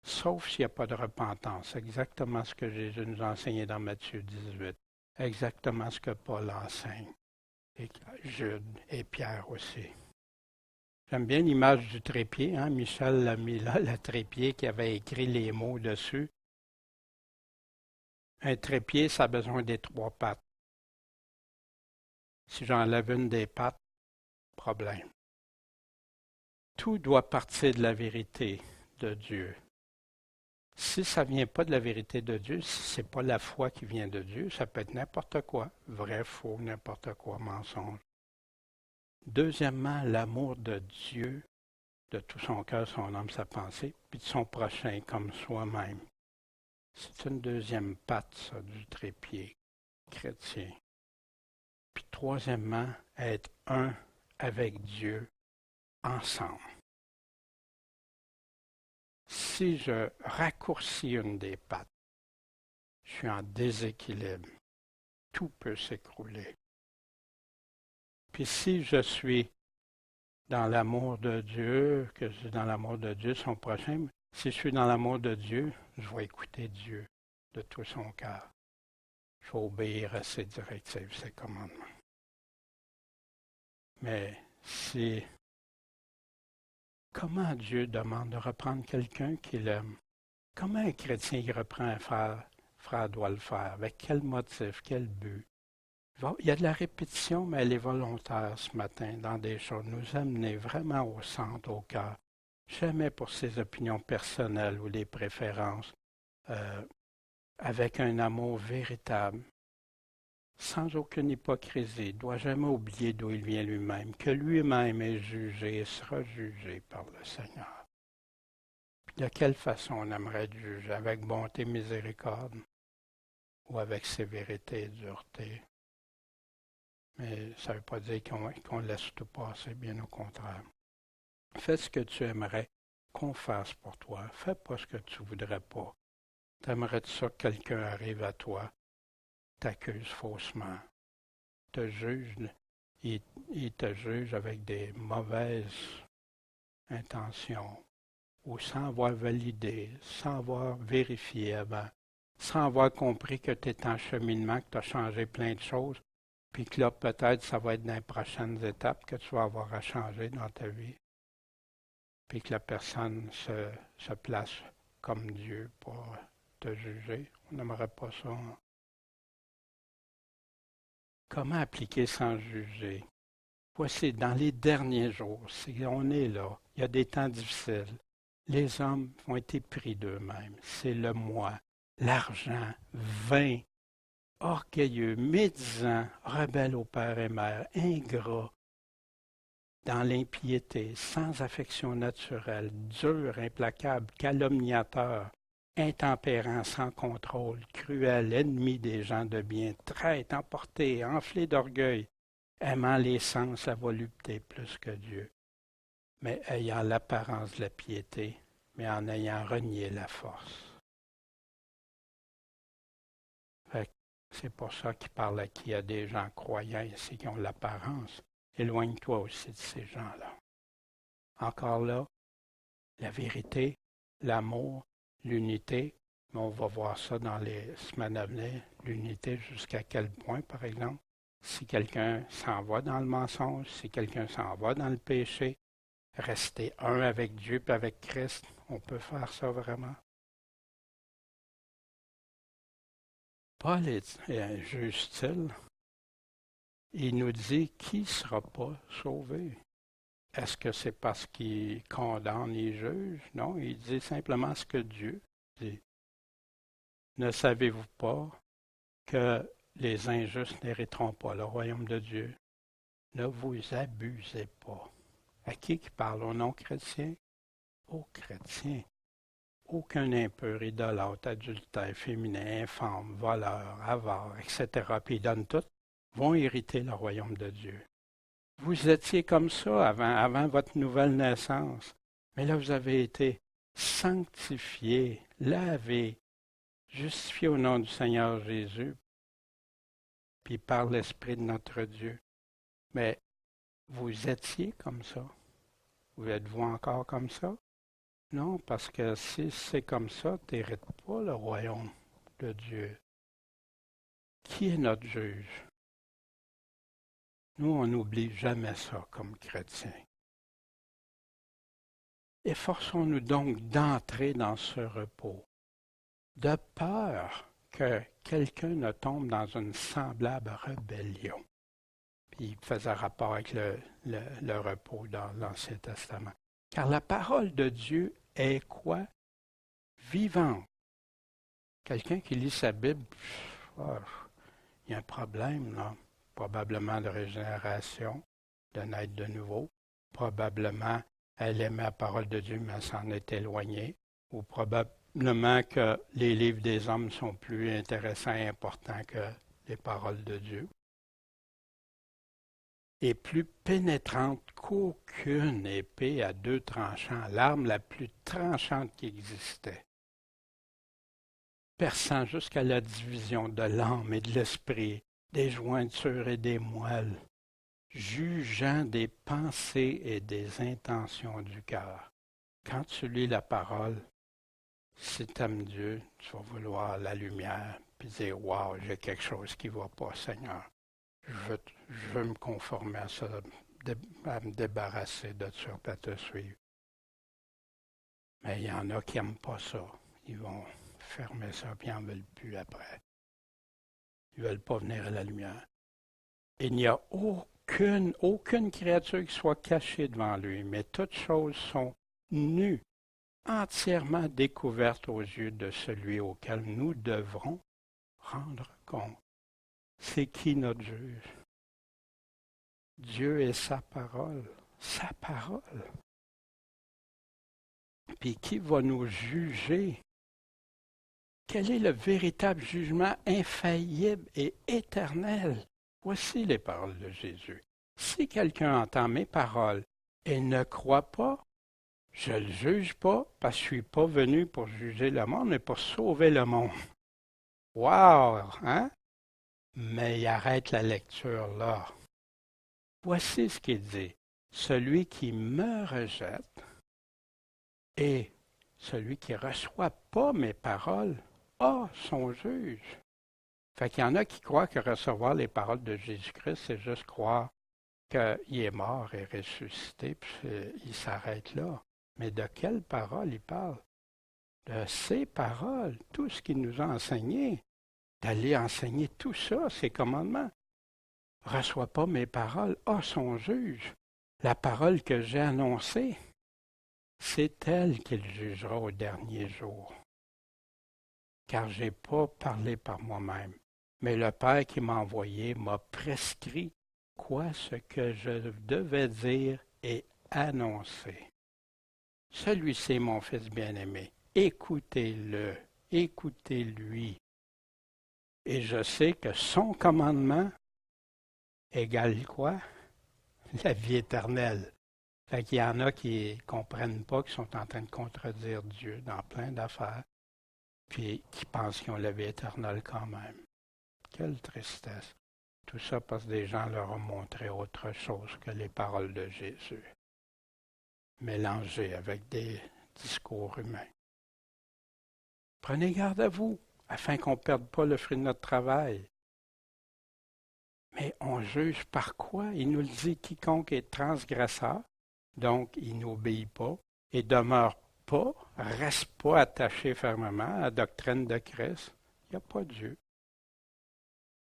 A: Sauf s'il n'y a pas de repentance, exactement ce que Jésus nous a enseigné dans Matthieu 18, exactement ce que Paul enseigne, et Jude et Pierre aussi. J'aime bien l'image du trépied, hein? Michel l'a mis là, le trépied qui avait écrit les mots dessus. Un trépied, ça a besoin des 3 pattes. Si j'enlève une des pattes, problème. Tout doit partir de la vérité de Dieu. Si ça ne vient pas de la vérité de Dieu, si ce n'est pas la foi qui vient de Dieu, ça peut être n'importe quoi, vrai, faux, n'importe quoi, mensonge. Deuxièmement, l'amour de Dieu, de tout son cœur, son âme, sa pensée, puis de son prochain comme soi-même. C'est une deuxième patte, ça, du trépied chrétien. Puis troisièmement, être un avec Dieu ensemble. Si je raccourcis une des pattes, je suis en déséquilibre. Tout peut s'écrouler. Puis si je suis dans l'amour de Dieu, que je suis dans l'amour de Dieu, son prochain, si je suis dans l'amour de Dieu, je vais écouter Dieu de tout son cœur. Je vais obéir à ses directives, ses commandements. Mais si comment Dieu demande de reprendre quelqu'un qu'il aime? Comment un chrétien qui reprend un frère doit le faire? Avec quel motif? Quel but? Il y a de la répétition, mais elle est volontaire ce matin dans des choses. Nous amener vraiment au centre, au cœur. Jamais pour ses opinions personnelles ou des préférences. Avec un amour véritable. Sans aucune hypocrisie. Il ne doit jamais oublier d'où il vient lui-même. Que lui-même est jugé et sera jugé par le Seigneur. Puis de quelle façon on aimerait être jugé? Avec bonté, miséricorde? Ou avec sévérité et dureté? Mais ça ne veut pas dire qu'on laisse tout passer, bien au contraire. Fais ce que tu aimerais qu'on fasse pour toi. Fais pas ce que tu voudrais pas. T'aimerais-tu ça que quelqu'un arrive à toi, t'accuse faussement, te juge, il te juge avec des mauvaises intentions, ou sans avoir validé, sans avoir vérifié avant, sans avoir compris que tu es en cheminement, que tu as changé plein de choses, puis que là, peut-être, ça va être dans les prochaines étapes que tu vas avoir à changer dans ta vie. Puis que la personne se place comme Dieu pour te juger. On n'aimerait pas ça. Comment appliquer sans juger? Voici, dans les derniers jours, on est là, il y a des temps difficiles. Les hommes ont été pris d'eux-mêmes. C'est le moi, l'argent, vain, orgueilleux, médisant, rebelle au père et mère, ingrat, dans l'impiété, sans affection naturelle, dur, implacable, calomniateur, intempérant, sans contrôle, cruel, ennemi des gens de bien, traître, emporté, enflé d'orgueil, aimant les sens, la volupté plus que Dieu, mais ayant l'apparence de la piété, mais en ayant renié la force. C'est pour ça qu'il parle à qui il y a des gens croyants ici qui ont l'apparence. Éloigne-toi aussi de ces gens-là. Encore là, la vérité, l'amour, l'unité, mais on va voir ça dans les semaines à venir, l'unité jusqu'à quel point, par exemple, si quelqu'un s'en va dans le mensonge, si quelqu'un s'en va dans le péché, rester un avec Dieu et avec Christ, on peut faire ça vraiment. Paul est un juge style. Il nous dit qui ne sera pas sauvé. Est-ce que c'est parce qu'il condamne et juge? Non, il dit simplement ce que Dieu dit. Ne savez-vous pas que les injustes n'hériteront pas le royaume de Dieu? Ne vous abusez pas. À qui parle? Aux non-chrétiens? Aux chrétiens. aucun impur, idolâtre, adultère, féminin, infâme, voleur, avare, etc., puis il donne tout, vont hériter le royaume de Dieu. Vous étiez comme ça avant votre nouvelle naissance, mais là vous avez été sanctifiés, lavés, justifiés au nom du Seigneur Jésus, puis par l'Esprit de notre Dieu. Mais vous étiez comme ça. Vous êtes-vous encore comme ça? Non, parce que si c'est comme ça, tu n'hérites pas le royaume de Dieu. Qui est notre juge? Nous, on n'oublie jamais ça comme chrétiens. Efforçons-nous donc d'entrer dans ce repos, de peur que quelqu'un ne tombe dans une semblable rébellion. Puis il faisait rapport avec le repos dans l'Ancien Testament. Car la parole de Dieu est quoi? Vivante. Quelqu'un qui lit sa Bible, il y a un problème, là. Probablement de régénération, de naître de nouveau. Probablement, elle aimait la parole de Dieu, mais elle s'en est éloignée. Ou probablement que les livres des hommes sont plus intéressants et importants que les paroles de Dieu. Et plus pénétrante qu'aucune épée à deux tranchants, l'arme la plus tranchante qui existait, perçant jusqu'à la division de l'âme et de l'esprit, des jointures et des moelles, jugeant des pensées et des intentions du cœur. Quand tu lis la parole, si tu aimes Dieu, tu vas vouloir la lumière, puis dire, « Wow, j'ai quelque chose qui ne va pas, Seigneur. Je veux me conformer à ça, à me débarrasser de ça, à te suivre. » Mais il y en a qui n'aiment pas ça. Ils vont fermer ça, puis ils n'en veulent plus après. Ils ne veulent pas venir à la lumière. Il n'y a aucune créature qui soit cachée devant lui, mais toutes choses sont nues, entièrement découvertes aux yeux de celui auquel nous devrons rendre compte. C'est qui notre juge? Dieu et sa parole. Sa parole. Puis qui va nous juger? Quel est le véritable jugement infaillible et éternel? Voici les paroles de Jésus. Si quelqu'un entend mes paroles et ne croit pas, je ne le juge pas parce que je ne suis pas venu pour juger le monde, mais pour sauver le monde. Wow! Hein? Mais il arrête la lecture là. Voici ce qu'il dit. Celui qui me rejette et celui qui ne reçoit pas mes paroles a son juge. Fait qu'il y en a qui croient que recevoir les paroles de Jésus-Christ, c'est juste croire qu'il est mort et ressuscité, puis il s'arrête là. Mais de quelles paroles il parle? De ses paroles, tout ce qu'il nous a enseigné, d'aller enseigner tout ça, ses commandements. Reçoit pas mes paroles, a son juge. La parole que j'ai annoncée, c'est elle qu'il jugera au dernier jour. Car je n'ai pas parlé par moi-même, mais le Père qui m'a envoyé m'a prescrit quoi ce que je devais dire et annoncer. Celui-ci est mon Fils bien-aimé. Écoutez-le, écoutez-lui. Et je sais que son commandement égale quoi? La vie éternelle. Fait qu'il y en a qui ne comprennent pas, qui sont en train de contredire Dieu dans plein d'affaires, puis qui pensent qu'ils ont la vie éternelle quand même. Quelle tristesse. Tout ça parce que des gens leur ont montré autre chose que les paroles de Jésus, mélangées avec des discours humains. Prenez garde à vous, afin qu'on ne perde pas le fruit de notre travail. Mais on juge par quoi? Il nous le dit, quiconque est transgresseur, donc il n'obéit pas et demeure pas, reste pas attaché fermement à la doctrine de Christ. Il n'y a pas Dieu.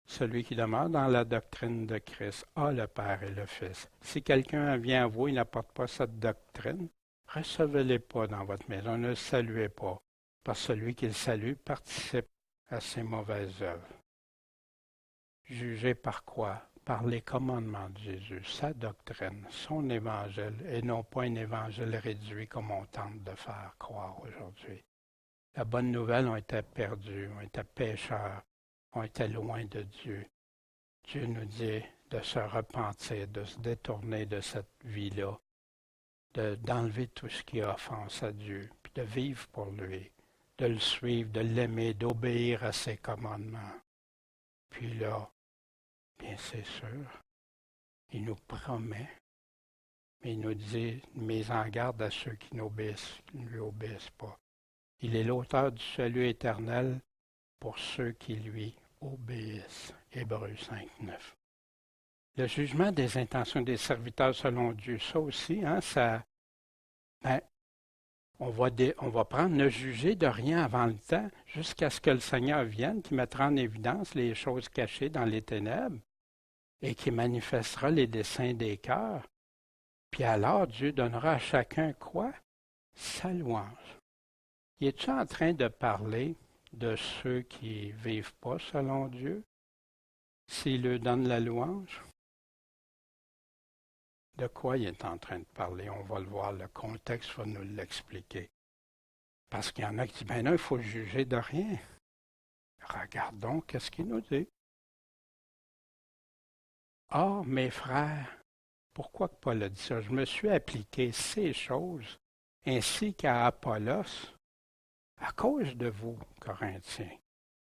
A: Celui qui demeure dans la doctrine de Christ a le Père et le Fils. Si quelqu'un vient à vous et n'apporte pas cette doctrine, recevez-les pas dans votre maison, ne le saluez pas, parce que celui qui le salue participe à ses mauvaises œuvres. Jugez par quoi? Par les commandements de Jésus, sa doctrine, son évangile, et non pas un évangile réduit comme on tente de faire croire aujourd'hui. La bonne nouvelle, on était perdus, on était pécheurs, on était loin de Dieu. Dieu nous dit de se repentir, de se détourner de cette vie-là, d'enlever tout ce qui offense à Dieu, puis de vivre pour lui, de le suivre, de l'aimer, d'obéir à ses commandements. Puis là, bien c'est sûr, il nous promet, mais il nous dit, mets en garde à ceux qui ne lui obéissent pas. Il est l'auteur du salut éternel pour ceux qui lui obéissent. Hébreux 5:9. Le jugement des intentions des serviteurs selon Dieu, ça aussi, hein, on va prendre ne juger de rien avant le temps, jusqu'à ce que le Seigneur vienne, qui mettra en évidence les choses cachées dans les ténèbres et qui manifestera les desseins des cœurs. Puis alors, Dieu donnera à chacun quoi? Sa louange. Y es-tu en train de parler de ceux qui ne vivent pas selon Dieu? S'il leur donne la louange? De quoi il est en train de parler? On va le voir, le contexte va nous l'expliquer. Parce qu'il y en a qui disent, ben non, il faut juger de rien. Regardons qu'est-ce qu'il nous dit. Ah, mes frères, pourquoi que Paul a dit ça? Je me suis appliqué ces choses, ainsi qu'à Apollos, à cause de vous, Corinthiens,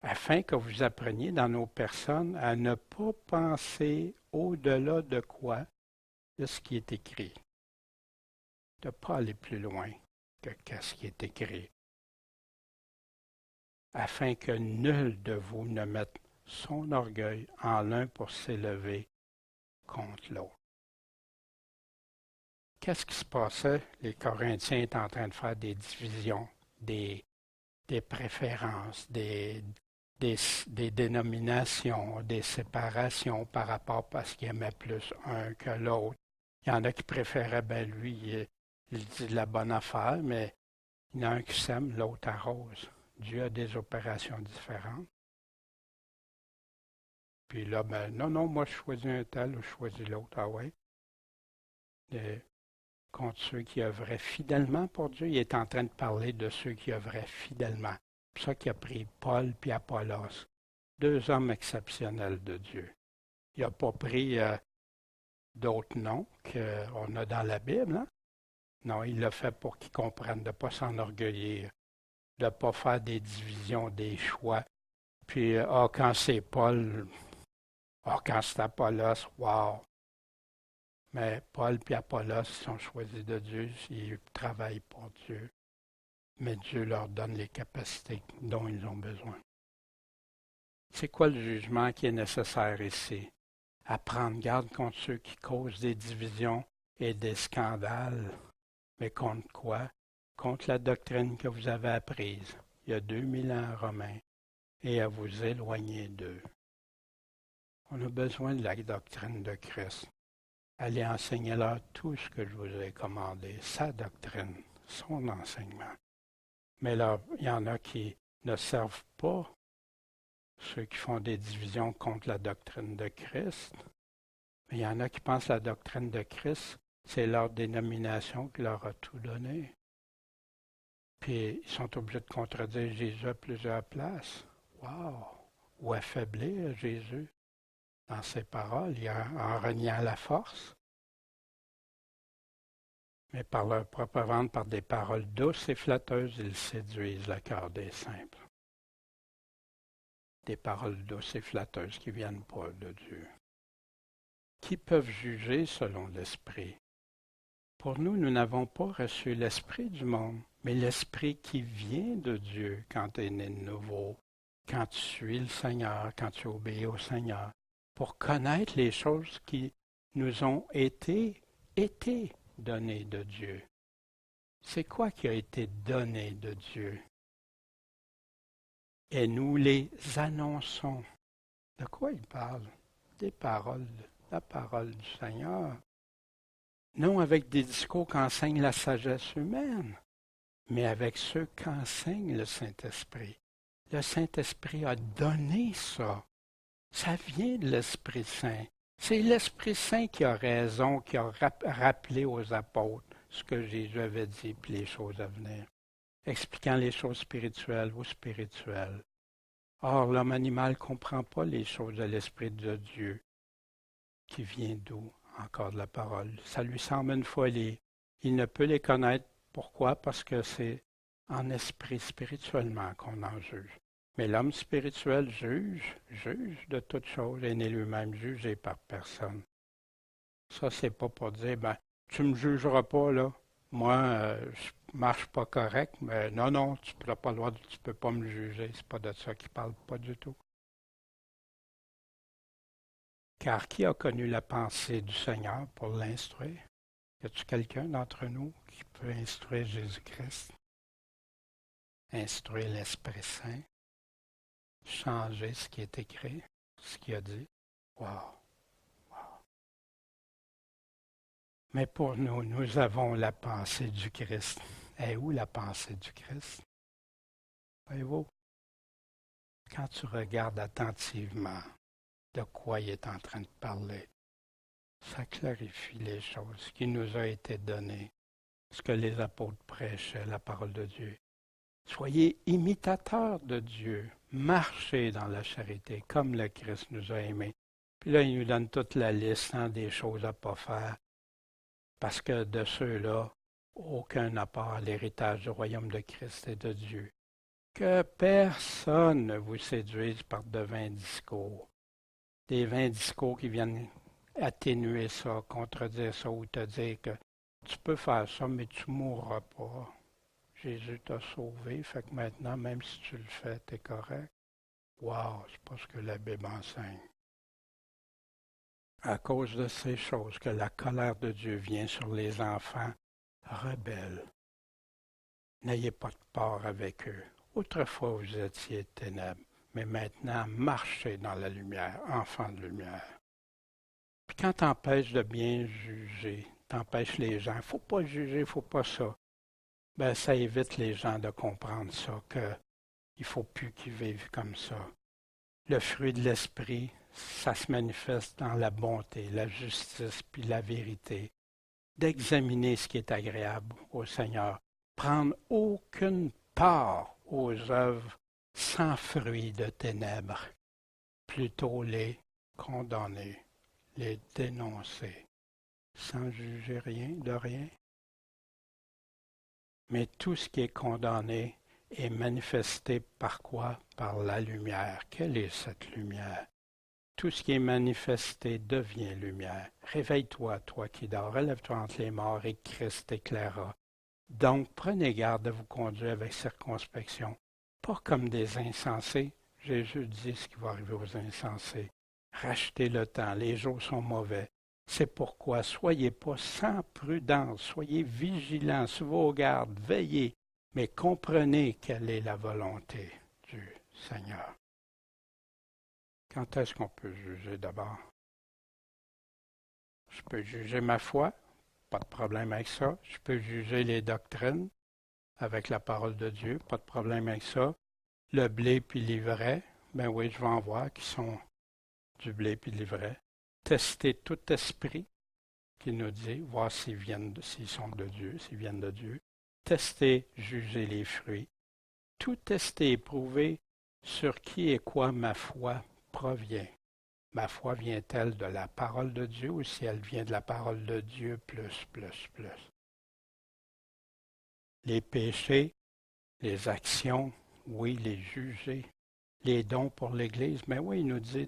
A: afin que vous appreniez dans nos personnes à ne pas penser au-delà de quoi? De ce qui est écrit. De ne pas aller plus loin que ce qui est écrit. Afin que nul de vous ne mette son orgueil en l'un pour s'élever contre l'autre. Qu'est-ce qui se passait? Les Corinthiens étaient en train de faire des divisions, des préférences, des dénominations, des séparations par rapport parce qu'ils aimaient plus un que l'autre. Il y en a qui préféraient, ben lui, il dit de la bonne affaire, mais il y en a un qui sème, l'autre arrose. Dieu a des opérations différentes. Puis là, ben non, moi je choisis un tel ou je choisis l'autre. Ah ouais. Contre ceux qui œuvraient fidèlement pour Dieu, il est en train de parler de ceux qui œuvraient fidèlement. C'est pour ça qu'il a pris Paul puis Apollos, deux hommes exceptionnels de Dieu. Il n'a pas pris d'autres noms qu'on a dans la Bible. Hein? Non, il l'a fait pour qu'ils comprennent de ne pas s'enorgueillir, de ne pas faire des divisions, des choix. Puis, quand c'est Paul, quand c'est Apollos, wow! Mais Paul et Apollos sont choisis de Dieu, ils travaillent pour Dieu. Mais Dieu leur donne les capacités dont ils ont besoin. C'est quoi le jugement qui est nécessaire ici? À prendre garde contre ceux qui causent des divisions et des scandales. Mais contre quoi? Contre la doctrine que vous avez apprise il y a 2000 ans romains et à vous éloigner d'eux. On a besoin de la doctrine de Christ. Allez enseigner-leur tout ce que je vous ai commandé, sa doctrine, son enseignement. Mais là, il y en a qui ne servent pas, ceux qui font des divisions contre la doctrine de Christ. Mais il y en a qui pensent que la doctrine de Christ, c'est leur dénomination qui leur a tout donné. Puis ils sont obligés de contredire Jésus à plusieurs places. Wow! Ou affaiblir Jésus dans ses paroles, en reniant la force. Mais par leur propre ventre, par des paroles douces et flatteuses, ils séduisent le cœur des simples. Des paroles douces et flatteuses qui ne viennent pas de Dieu. Qui peuvent juger selon l'Esprit? Pour nous, nous n'avons pas reçu l'Esprit du monde, mais l'Esprit qui vient de Dieu quand tu es né de nouveau, quand tu suis le Seigneur, quand tu obéis au Seigneur, pour connaître les choses qui nous ont été données de Dieu. C'est quoi qui a été donné de Dieu? Et nous les annonçons. De quoi il parle? Des paroles, la parole du Seigneur. Non avec des discours qu'enseigne la sagesse humaine, mais avec ceux qu'enseigne le Saint-Esprit. Le Saint-Esprit a donné ça. Ça vient de l'Esprit Saint. C'est l'Esprit Saint qui a raison, qui a rappelé aux apôtres ce que Jésus avait dit, puis les choses à venir. expliquant les choses spirituelles aux spirituels. Or, l'homme animal ne comprend pas les choses de l'Esprit de Dieu, qui vient d'où? Encore de la parole. Ça lui semble une folie. Il ne peut les connaître. Pourquoi? Parce que c'est en esprit, spirituellement, qu'on en juge. Mais l'homme spirituel juge de toutes choses et n'est lui-même jugé par personne. Ça, c'est pas pour dire, ben, tu me jugeras pas, là. Moi, je marche pas correct, mais non, non, tu n'as pas le droit, tu peux pas me juger. C'est pas de ça qu'il parle, pas du tout. Car qui a connu la pensée du Seigneur pour l'instruire? Y a-t-il quelqu'un d'entre nous qui peut instruire Jésus-Christ? Instruire l'Esprit Saint? Changer ce qui est écrit, ce qu'il a dit? Wow! Mais pour nous, nous avons la pensée du Christ. Et où la pensée du Christ? Voyez-vous, quand tu regardes attentivement de quoi il est en train de parler, ça clarifie les choses qui nous a été données, ce que les apôtres prêchaient, la parole de Dieu. Soyez imitateurs de Dieu, marchez dans la charité comme le Christ nous a aimés. Puis là, il nous donne toute la liste des choses à ne pas faire, parce que de ceux-là, aucun n'a part à l'héritage du royaume de Christ et de Dieu. Que personne ne vous séduise par de vains discours. Des vains discours qui viennent atténuer ça, contredire ça ou te dire que tu peux faire ça, mais tu ne mourras pas. Jésus t'a sauvé, fait que maintenant, même si tu le fais, tu es correct. Wow, c'est pas ce que la Bible enseigne. À cause de ces choses que la colère de Dieu vient sur les enfants rebelles. N'ayez pas de part avec eux. Autrefois, vous étiez ténèbres, mais maintenant, marchez dans la lumière, enfants de lumière. Puis quand t'empêches de bien juger, t'empêches les gens, faut pas juger, faut pas ça. Ben, ça évite les gens de comprendre ça, qu'il ne faut plus qu'ils vivent comme ça. Le fruit de l'esprit, ça se manifeste dans la bonté, la justice, puis la vérité. D'examiner ce qui est agréable au Seigneur. Prendre aucune part aux œuvres sans fruit de ténèbres. Plutôt les condamner, les dénoncer, sans juger rien de rien. Mais tout ce qui est condamné est manifesté par quoi? Par la lumière. Quelle est cette lumière? Tout ce qui est manifesté devient lumière. Réveille-toi, toi qui dors, relève-toi entre les morts et Christ t'éclairera. Donc, prenez garde de vous conduire avec circonspection, pas comme des insensés. Jésus dit ce qui va arriver aux insensés. Rachetez le temps, les jours sont mauvais. C'est pourquoi soyez pas sans prudence, soyez vigilants, sur vos gardes, veillez, mais comprenez quelle est la volonté du Seigneur. Quand est-ce qu'on peut juger d'abord? Je peux juger ma foi, pas de problème avec ça. Je peux juger les doctrines avec la parole de Dieu, pas de problème avec ça. Le blé puis l'ivraie, ben oui, je vais en voir qui sont du blé puis de l'ivraie. Tester tout esprit qui nous dit, voir s'ils sont de Dieu, s'ils viennent de Dieu. Tester, juger les fruits. Tout tester et prouver sur qui et quoi ma foi provient. Ma foi vient-elle de la parole de Dieu ou si elle vient de la parole de Dieu plus? Les péchés, les actions, oui, les juger. Les dons pour l'Église, mais oui, il nous dit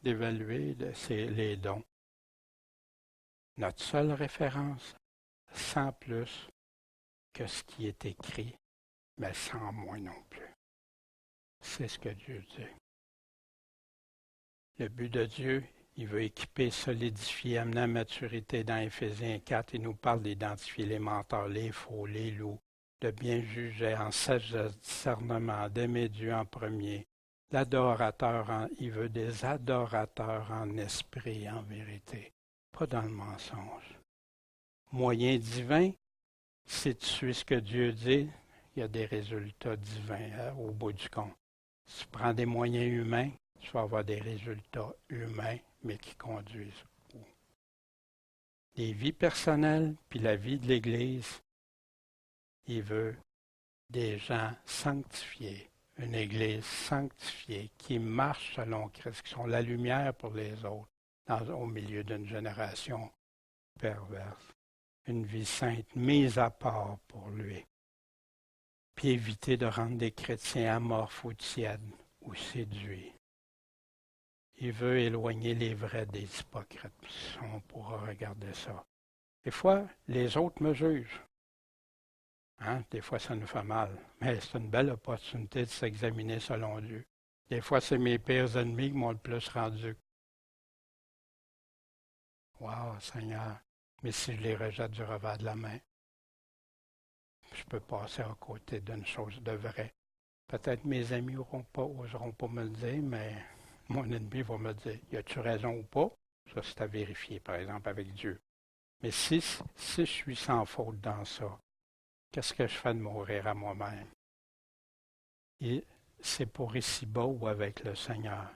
A: d'évaluer les dons. Notre seule référence, sans plus que ce qui est écrit, mais sans moins non plus. C'est ce que Dieu dit. Le but de Dieu, il veut équiper, solidifier, amener à maturité dans Éphésiens 4. Il nous parle d'identifier les menteurs, les faux, les loups, de bien juger en sagesse, discernement, d'aimer Dieu en premier. L'adorateur, il veut des adorateurs en esprit et en vérité, pas dans le mensonge. Moyen divin, si tu suis ce que Dieu dit, il y a des résultats divins au bout du compte. Si tu prends des moyens humains, tu vas avoir des résultats humains, mais qui conduisent où? Les vies personnelles, puis la vie de l'Église, il veut des gens sanctifiés, une Église sanctifiée qui marche selon Christ, qui sont la lumière pour les autres au milieu d'une génération perverse. Une vie sainte mise à part pour lui. Puis éviter de rendre des chrétiens amorphes ou tièdes ou séduits. Il veut éloigner les vrais des hypocrites. On pourra regarder ça. Des fois, les autres me jugent. Hein? Des fois, ça nous fait mal. Mais c'est une belle opportunité de s'examiner selon Dieu. Des fois, c'est mes pires ennemis qui m'ont le plus rendu. Wow, Seigneur. Mais si je les rejette du revers de la main, je peux passer à côté d'une chose de vraie. Peut-être mes amis n'oseront pas me le dire, mais mon ennemi va me dire, y a-tu raison ou pas? Ça, c'est à vérifier, par exemple, avec Dieu. Mais si je suis sans faute dans ça, qu'est-ce que je fais de mourir à moi-même? Et c'est pour ici-bas ou avec le Seigneur.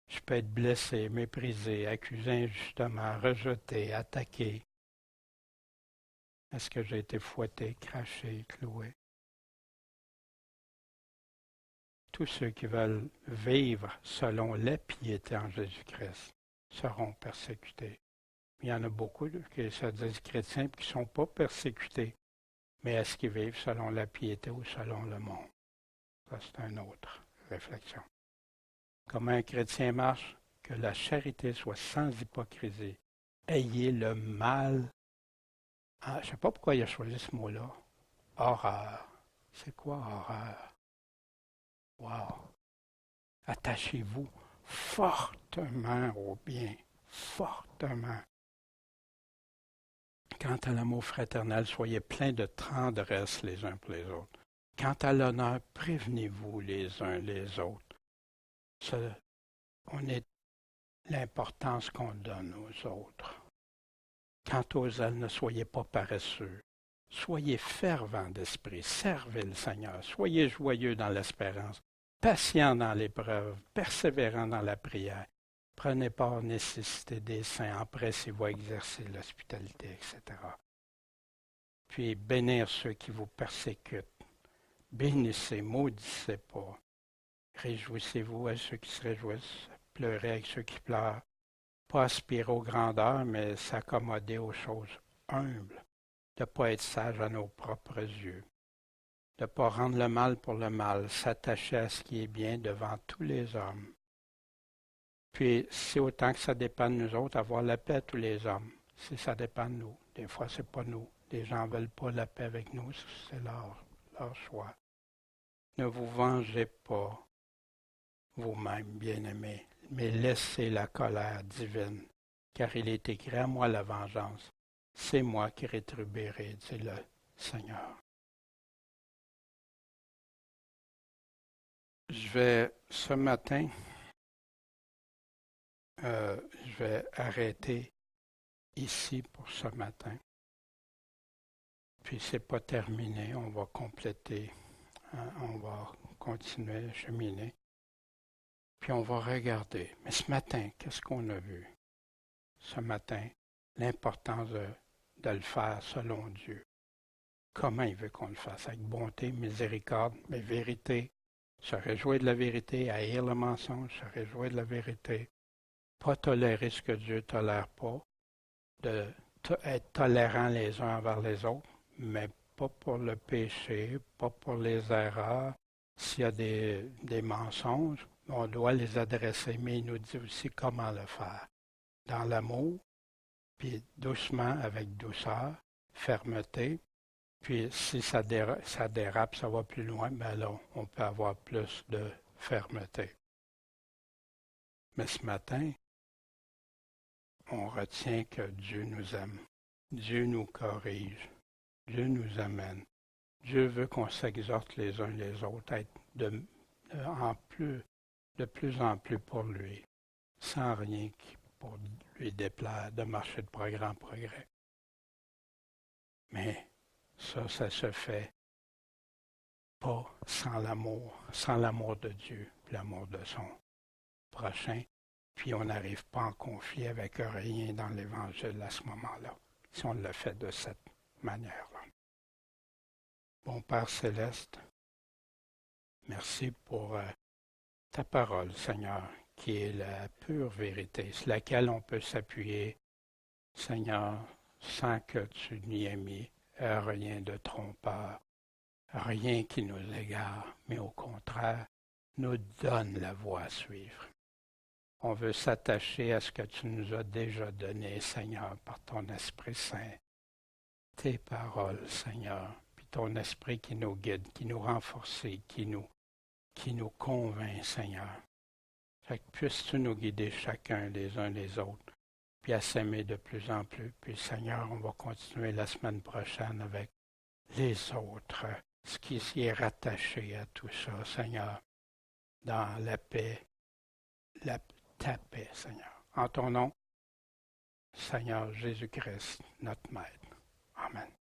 A: Je peux être blessé, méprisé, accusé injustement, rejeté, attaqué. Est-ce que j'ai été fouetté, craché, cloué? Tous ceux qui veulent vivre selon la piété en Jésus-Christ seront persécutés. Il y en a beaucoup qui se disent chrétiens et qui ne sont pas persécutés. Mais est-ce qu'ils vivent selon la piété ou selon le monde? Ça, c'est une autre réflexion. Comment un chrétien marche? Que la charité soit sans hypocrisie. Ayez le mal. Je ne sais pas pourquoi il a choisi ce mot-là. Horreur. C'est quoi horreur? Wow. Attachez-vous fortement au bien. Fortement. Quant à l'amour fraternel, soyez pleins de tendresse les uns pour les autres. Quant à l'honneur, prévenez-vous les uns les autres. On est l'importance qu'on donne aux autres. Quant aux zèle, ne soyez pas paresseux. Soyez fervents d'esprit, servez le Seigneur, soyez joyeux dans l'espérance, patients dans l'épreuve, persévérants dans la prière. Prenez part aux nécessités des saints, empressez-vous à exercer l'hospitalité, etc. Puis bénir ceux qui vous persécutent. Bénissez, maudissez pas. Réjouissez-vous à ceux qui se réjouissent, pleurez avec ceux qui pleurent. Pas aspirer aux grandeurs, mais s'accommoder aux choses humbles. De ne pas être sage à nos propres yeux. De ne pas rendre le mal pour le mal, s'attacher à ce qui est bien devant tous les hommes. Puis, si autant que ça dépend de nous autres, avoir la paix à tous les hommes. Si ça dépend de nous. Des fois, c'est pas nous. Les gens ne veulent pas la paix avec nous, c'est leur choix. Ne vous vengez pas vous-même, bien-aimés, mais laissez la colère divine, car il est écrit à moi la vengeance. C'est moi qui rétribuerai, dit le Seigneur. Ce matin, je vais arrêter ici pour ce matin. Puis c'est pas terminé, on va compléter, on va continuer à cheminer. Puis on va regarder. Mais ce matin, qu'est-ce qu'on a vu? Ce matin, l'importance de le faire selon Dieu. Comment il veut qu'on le fasse? Avec bonté, miséricorde, mais vérité. Se réjouir de la vérité, haïr le mensonge, se réjouir de la vérité. Pas tolérer ce que Dieu ne tolère pas. Être tolérant les uns envers les autres, mais pas pour le péché, pas pour les erreurs. S'il y a des mensonges, on doit les adresser, mais il nous dit aussi comment le faire. Dans l'amour, puis doucement, avec douceur, fermeté. Puis si ça dérape, ça va plus loin, mais là, on peut avoir plus de fermeté. Mais ce matin, on retient que Dieu nous aime. Dieu nous corrige. Dieu nous amène. Dieu veut qu'on s'exhorte les uns les autres à être de plus en plus pour lui, sans rien pour lui déplaire, de marcher de progrès en progrès. Mais ça se fait pas sans l'amour de Dieu, l'amour de son prochain. Puis on n'arrive pas en conflit avec rien dans l'Évangile à ce moment-là, si on le fait de cette manière-là. Bon Père céleste, merci pour ta parole, Seigneur, qui est la pure vérité, sur laquelle on peut s'appuyer, Seigneur, sans que tu n'y aies mis rien de trompeur, rien qui nous égare, mais au contraire, nous donne la voie à suivre. On veut s'attacher à ce que tu nous as déjà donné, Seigneur, par ton Esprit Saint, tes paroles, Seigneur, puis ton Esprit qui nous guide, qui nous renforce, qui nous convainc, Seigneur. Fait que puisses-tu nous guider chacun les uns les autres, puis à s'aimer de plus en plus. Puis Seigneur, on va continuer la semaine prochaine avec les autres, ce qui s'y est rattaché à tout ça, Seigneur, dans la paix, ta paix, Seigneur. En ton nom, Seigneur Jésus-Christ, notre Maître. Amen.